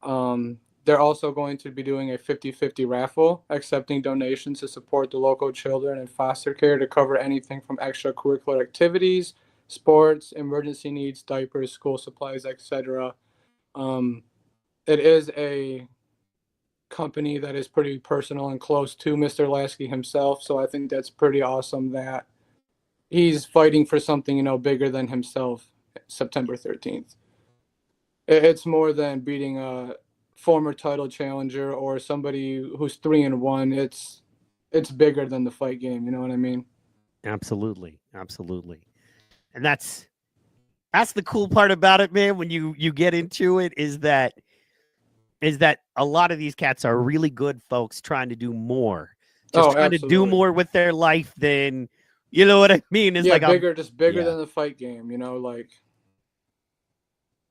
They're also going to be doing a 50-50 raffle, accepting donations to support the local children and foster care to cover anything from extracurricular activities, sports, emergency needs, diapers, school supplies, etc. It is a company that is pretty personal and close to Mr. Lasky himself, so I think that's pretty awesome that he's fighting for something, bigger than himself. September 13th. It's more than beating a former title challenger or somebody who's 3-1. It's bigger than the fight game. You know what I mean? Absolutely. And that's the cool part about it, man. When you get into it, is that a lot of these cats are really good folks trying to do more, trying absolutely. to do more with their life than, you know what I mean? It's like bigger than the fight game. Like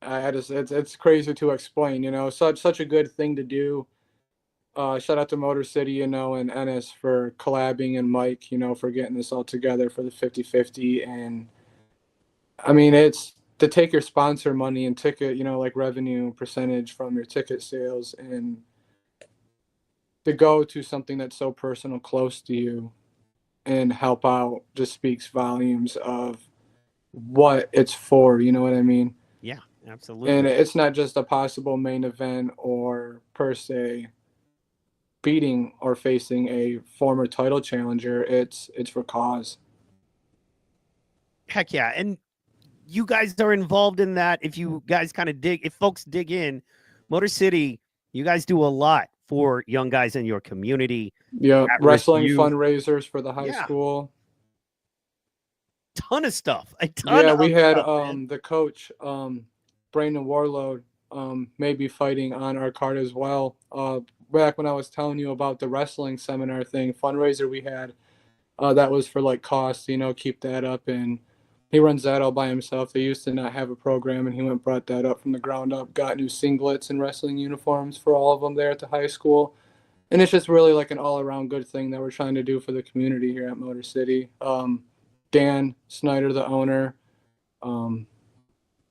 it's crazy to explain. Such a good thing to do. Shout out to Motor City, and Ennis for collabing, and Mike, for getting this all together for the 50-50. And I mean, it's to take your sponsor money and ticket, like revenue percentage from your ticket sales, and to go to something that's so personal, close to you, and help out just speaks volumes of what it's for. You know what I mean? Yeah, absolutely. And it's not just a possible main event or per se beating or facing a former title challenger. It's for cause. Heck yeah. And you guys are involved in that. If you guys if folks dig in, Motor City, you guys do a lot for young guys in your community. Yeah, wrestling fundraisers for the high school. Ton of stuff. We had the coach, Brandon Warlode, maybe fighting on our card as well. Back when I was telling you about the wrestling seminar thing, fundraiser we had, that was for like costs, keep that up. And he runs that all by himself. They used to not have a program, and he brought that up from the ground up, got new singlets and wrestling uniforms for all of them there at the high school. And it's just really like an all-around good thing that we're trying to do for the community here at Motor City. Dan Snyder, the owner,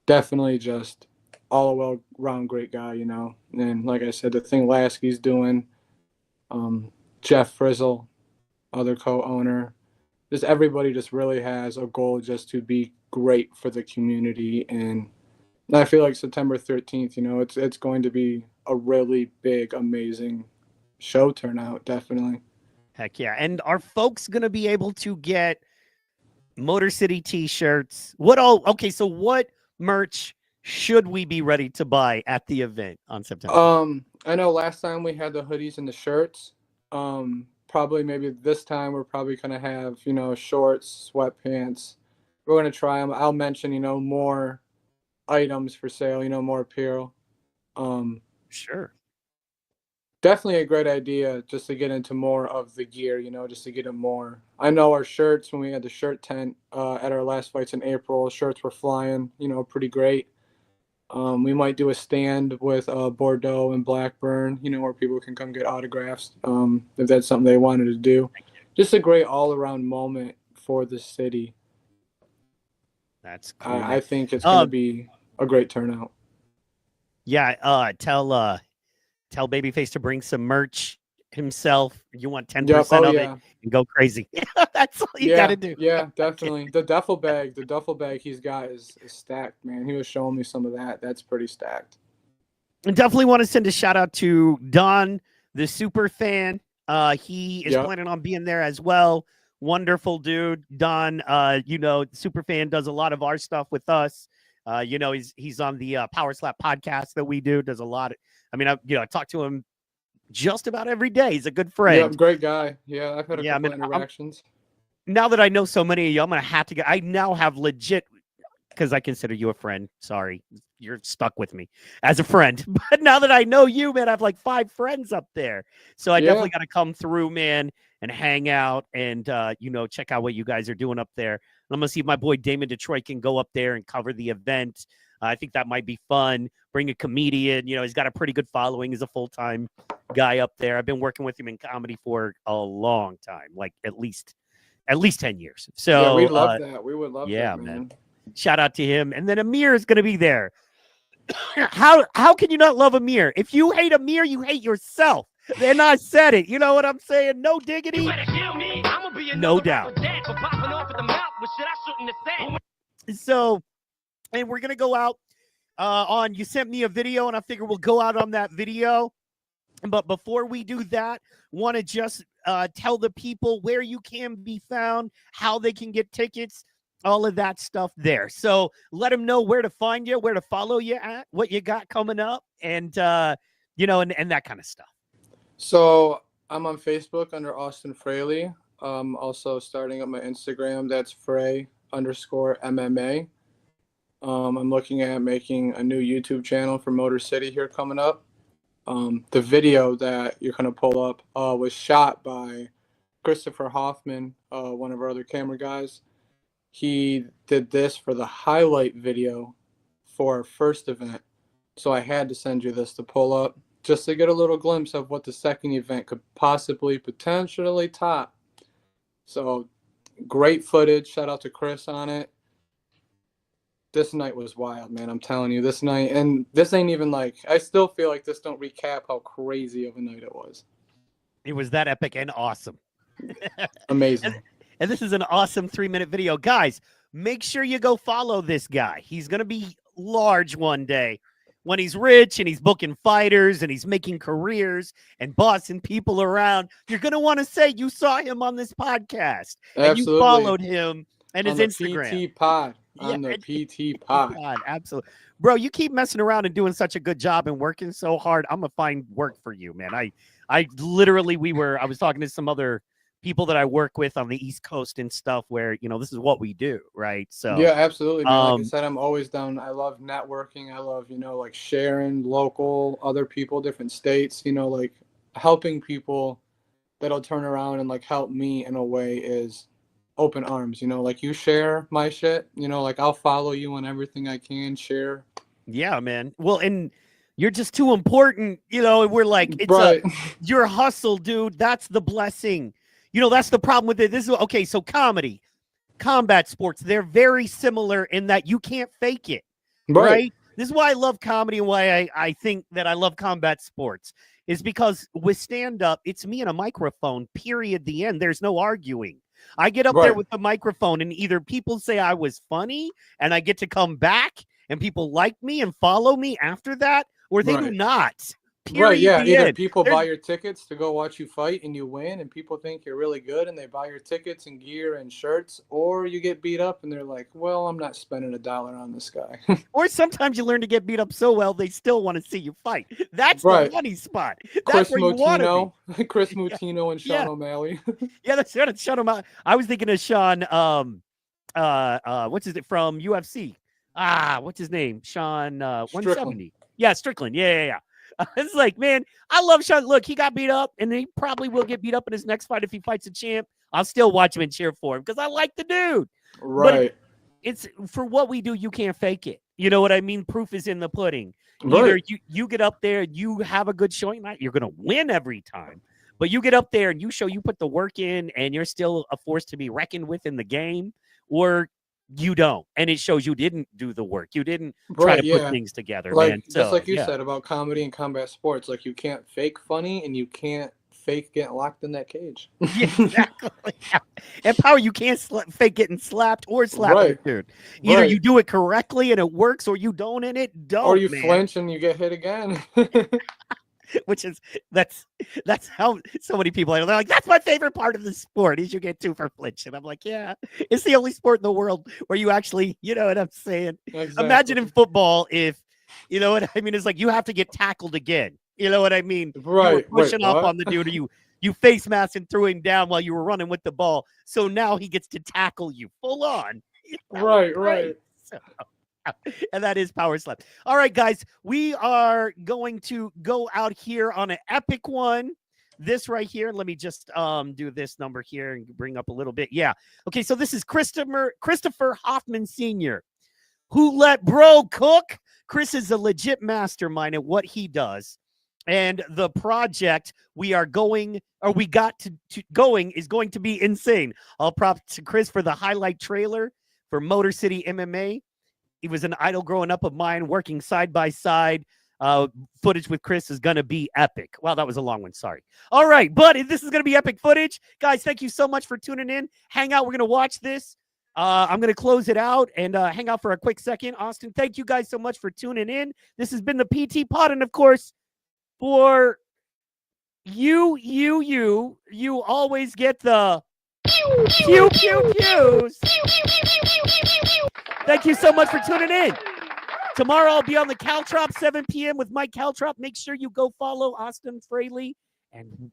definitely just all a well-round great guy, And like I said, the thing Lasky's doing, Jeff Frizzle, other co-owner, just everybody just really has a goal just to be great for the community. And I feel like September 13th, it's going to be a really big, amazing show turnout, definitely. Heck yeah. And are folks going to be able to get Motor City t-shirts? Okay, so what merch should we be ready to buy at the event on September? I know last time we had the hoodies and the shirts. Probably maybe this time we're probably going to have, shorts, sweatpants. We're going to try them. I'll mention, more items for sale, more apparel. Sure. Definitely a great idea just to get into more of the gear, just to get it more. I know our shirts, when we had the shirt tent at our last fights in April, shirts were flying, pretty great. We might do a stand with Bordeaux and Blackburn, where people can come get autographs if that's something they wanted to do. Just a great all-around moment for the city. That's cool. I think it's going to be a great turnout. Yeah, tell Babyface to bring some merch himself. You want 10% of it and go crazy. That's all you got to do. Yeah, definitely. The duffel bag he's got is stacked, man. He was showing me some of that. That's pretty stacked. And definitely want to send a shout out to Don, the super fan. He is planning on being there as well. Wonderful dude. Don, super fan, does a lot of our stuff with us. He's on the Power Slap podcast that we do. Does a lot of, I talk to him just about every day. He's a good friend. Yeah, great guy. Yeah, I've had a couple interactions. Now that I know so many of you, I'm going to have to I now have legit, because I consider you a friend. Sorry, you're stuck with me as a friend. But now that I know you, man, I have like 5 friends up there. So I definitely got to come through, man, and hang out and, check out what you guys are doing up there. I'm going to see if my boy Damon Detroit can go up there and cover the event. I think that might be fun. Bring a comedian. He's got a pretty good following. He's a full-time guy up there. I've been working with him in comedy for a long time, like at least 10 years. So yeah, we'd love that. We would love that, man. Shout out to him. And then Amir is going to be there. How can you not love Amir? If you hate Amir, you hate yourself. And I said it. You know what I'm saying? No diggity. No doubt. So, and we're going to go out you sent me a video, and I figure we'll go out on that video. But before we do that, want to just tell the people where you can be found, how they can get tickets, all of that stuff there. So let them know where to find you, where to follow you at, what you got coming up, and, and that kind of stuff. So I'm on Facebook under Austin Fraley. Also starting up my Instagram. That's Frey_MMA. I'm looking at making a new YouTube channel for Motor City here coming up. The video that you're going to pull up was shot by Christopher Hoffman, one of our other camera guys. He did this for the highlight video for our first event. So I had to send you this to pull up just to get a little glimpse of what the second event could potentially top. So great footage. Shout out to Chris on it. This night was wild, man. I'm telling you, this night, and this ain't even like, I still feel like this don't recap how crazy of a night it was. It was that epic and awesome. Amazing. And this is an awesome 3-minute video. Guys, make sure you go follow this guy. He's going to be large one day when he's rich and he's booking fighters and he's making careers and bossing people around. You're going to want to say you saw him on this podcast. Absolutely. And you followed him and his Instagram. Ptpod. On the Ptpod. Absolutely. Bro, you keep messing around and doing such a good job and working so hard. I'm going to find work for you, man. I literally, I was talking to some other people that I work with on the East Coast and stuff where, this is what we do, right? So yeah, absolutely, man. Like I said, I'm always down. I love networking. I love, like sharing local, other people, different states, like helping people that'll turn around and like help me in a way is open arms, like you share my shit, like I'll follow you on everything I can share. Yeah, man. Well, and you're just too important, we're like, it's right. Your hustle, dude. That's the blessing. That's the problem with it. This is okay. So combat sports, they're very similar in that you can't fake it. Right? This is why I love comedy and why I think that I love combat sports is because with stand-up, it's me and a microphone, period, the end. There's no arguing. I get up there Right. with the microphone, and either people say I was funny, and I get to come back, and people like me and follow me after that, or they do Right. not. Right, yeah. Period. Either people There's- buy your tickets to go watch you fight and you win, and people think you're really good, and they buy your tickets and gear and shirts, or you get beat up and they're like, "Well, I'm not spending $1 on this guy." Or sometimes you learn to get beat up so well they still want to see you fight. That's Right. the funny spot. That's Chris where you want to be. Mutino, Chris Mutino, and Sean Yeah. O'Malley. Yeah, that's it. Shut him out. I was thinking of Sean. What's his name from UFC? What's his name? Sean 170. Yeah, Strickland. Yeah. It's like, man, I love Sean. Look, he got beat up, and he probably will get beat up in his next fight if he fights a champ. I'll still watch him and cheer for him because I like the dude. Right. It's for what we do. You can't fake it. You know what I mean? Proof is in the pudding. Right. Either you get up there, you have a good showing, not you're going to win every time, but you get up there and you show you put the work in, and you're still a force to be reckoned with in the game, or you don't, and it shows you didn't do the work. You didn't try Right, to yeah. put things together, Like man. just like you yeah. said about comedy and combat sports, like you can't fake funny and you can't fake getting locked in that cage. Yeah, exactly. And Power, you can't fake getting slapped or slapping, Right. dude. Either Right. you do it correctly and it works, or you don't, and it don't. Or you man. flinch and you get hit again. Which is that's how so many people are. They're like, that's my favorite part of the sport is you get 2 for flinch. And I'm like, yeah, it's the only sport in the world where you actually, you know what I'm saying? Exactly. Imagine in football if, you know what I mean? It's like you have to get tackled again. You know what I mean? Right. You were pushing Wait, up what? on the dude, or you face masked and threw him down while you were running with the ball. So now he gets to tackle you full on. Right, right. So, and that is Power Slap. All right, guys, we are going to go out here on an epic one. This right here. Let me just do this number here and bring up a little bit. Yeah. Okay, so this is Christopher Hoffman Sr., who let bro cook. Chris is a legit mastermind at what he does. And the project we got to going is going to be insane. I'll prop to Chris for the highlight trailer for Motor City MMA. He was an idol growing up of mine, working side by side. Footage with Chris is going to be epic. Wow, that was a long one. Sorry. All right, but this is going to be epic footage. Guys, thank you so much for tuning in. Hang out. We're going to watch this. I'm going to close it out and hang out for a quick second. Austin, thank you guys so much for tuning in. This has been the Ptpod, and of course, for you always get the pew, pew, pews. Thank you so much for tuning in. Tomorrow I'll be on the Caltrop, 7 p.m. with Mike Caltrop. Make sure you go follow Austin Fraley and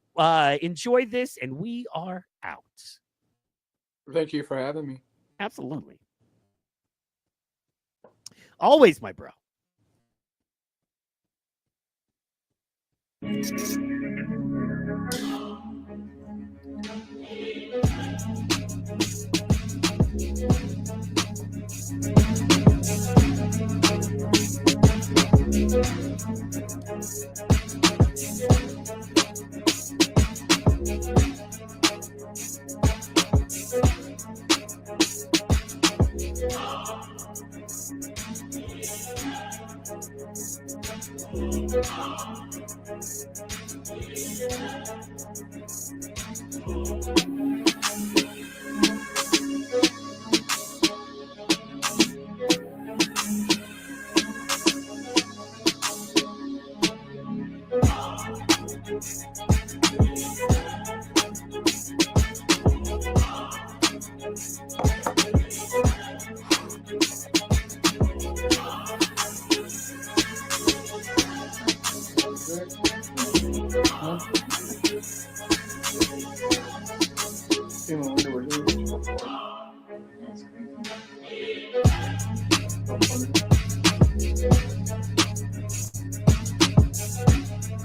enjoy this, and we are out. Thank you for having me. Absolutely. Always, my bro. That's crazy.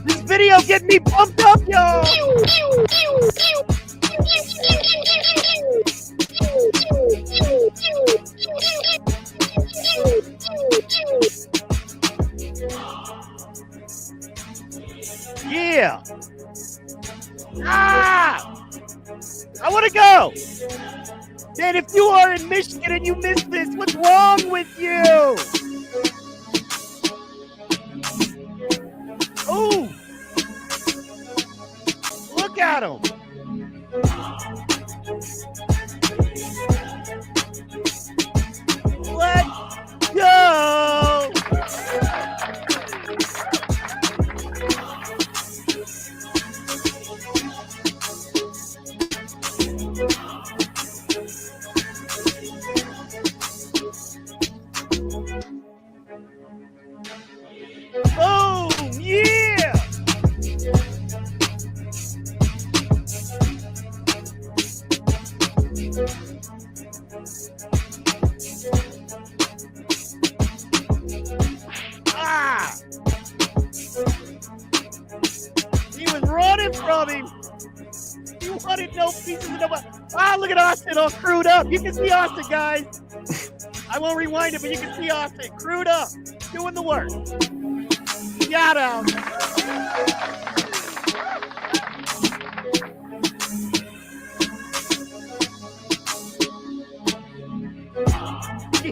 This video getting me pumped up, y'all. Yeah. I want to go. Man, if you are in Michigan and you missed this, what's wrong with you? Ooh. Look at him. called him. He wanted no pieces of nobody. Ah, look at Austin all crewed up. You can see Austin, guys. I won't rewind it, but you can see Austin crewed up, doing the work. Shout out.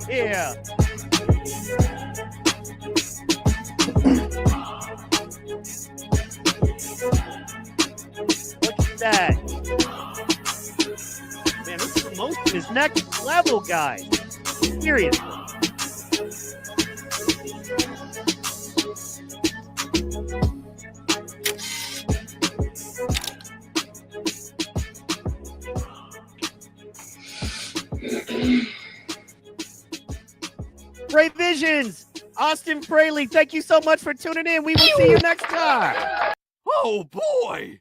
Yeah. Look at that. Man, this promotion is next level, guys. Seriously. Great visions. Austin Fraley, thank you so much for tuning in. We will see you next time. Oh boy!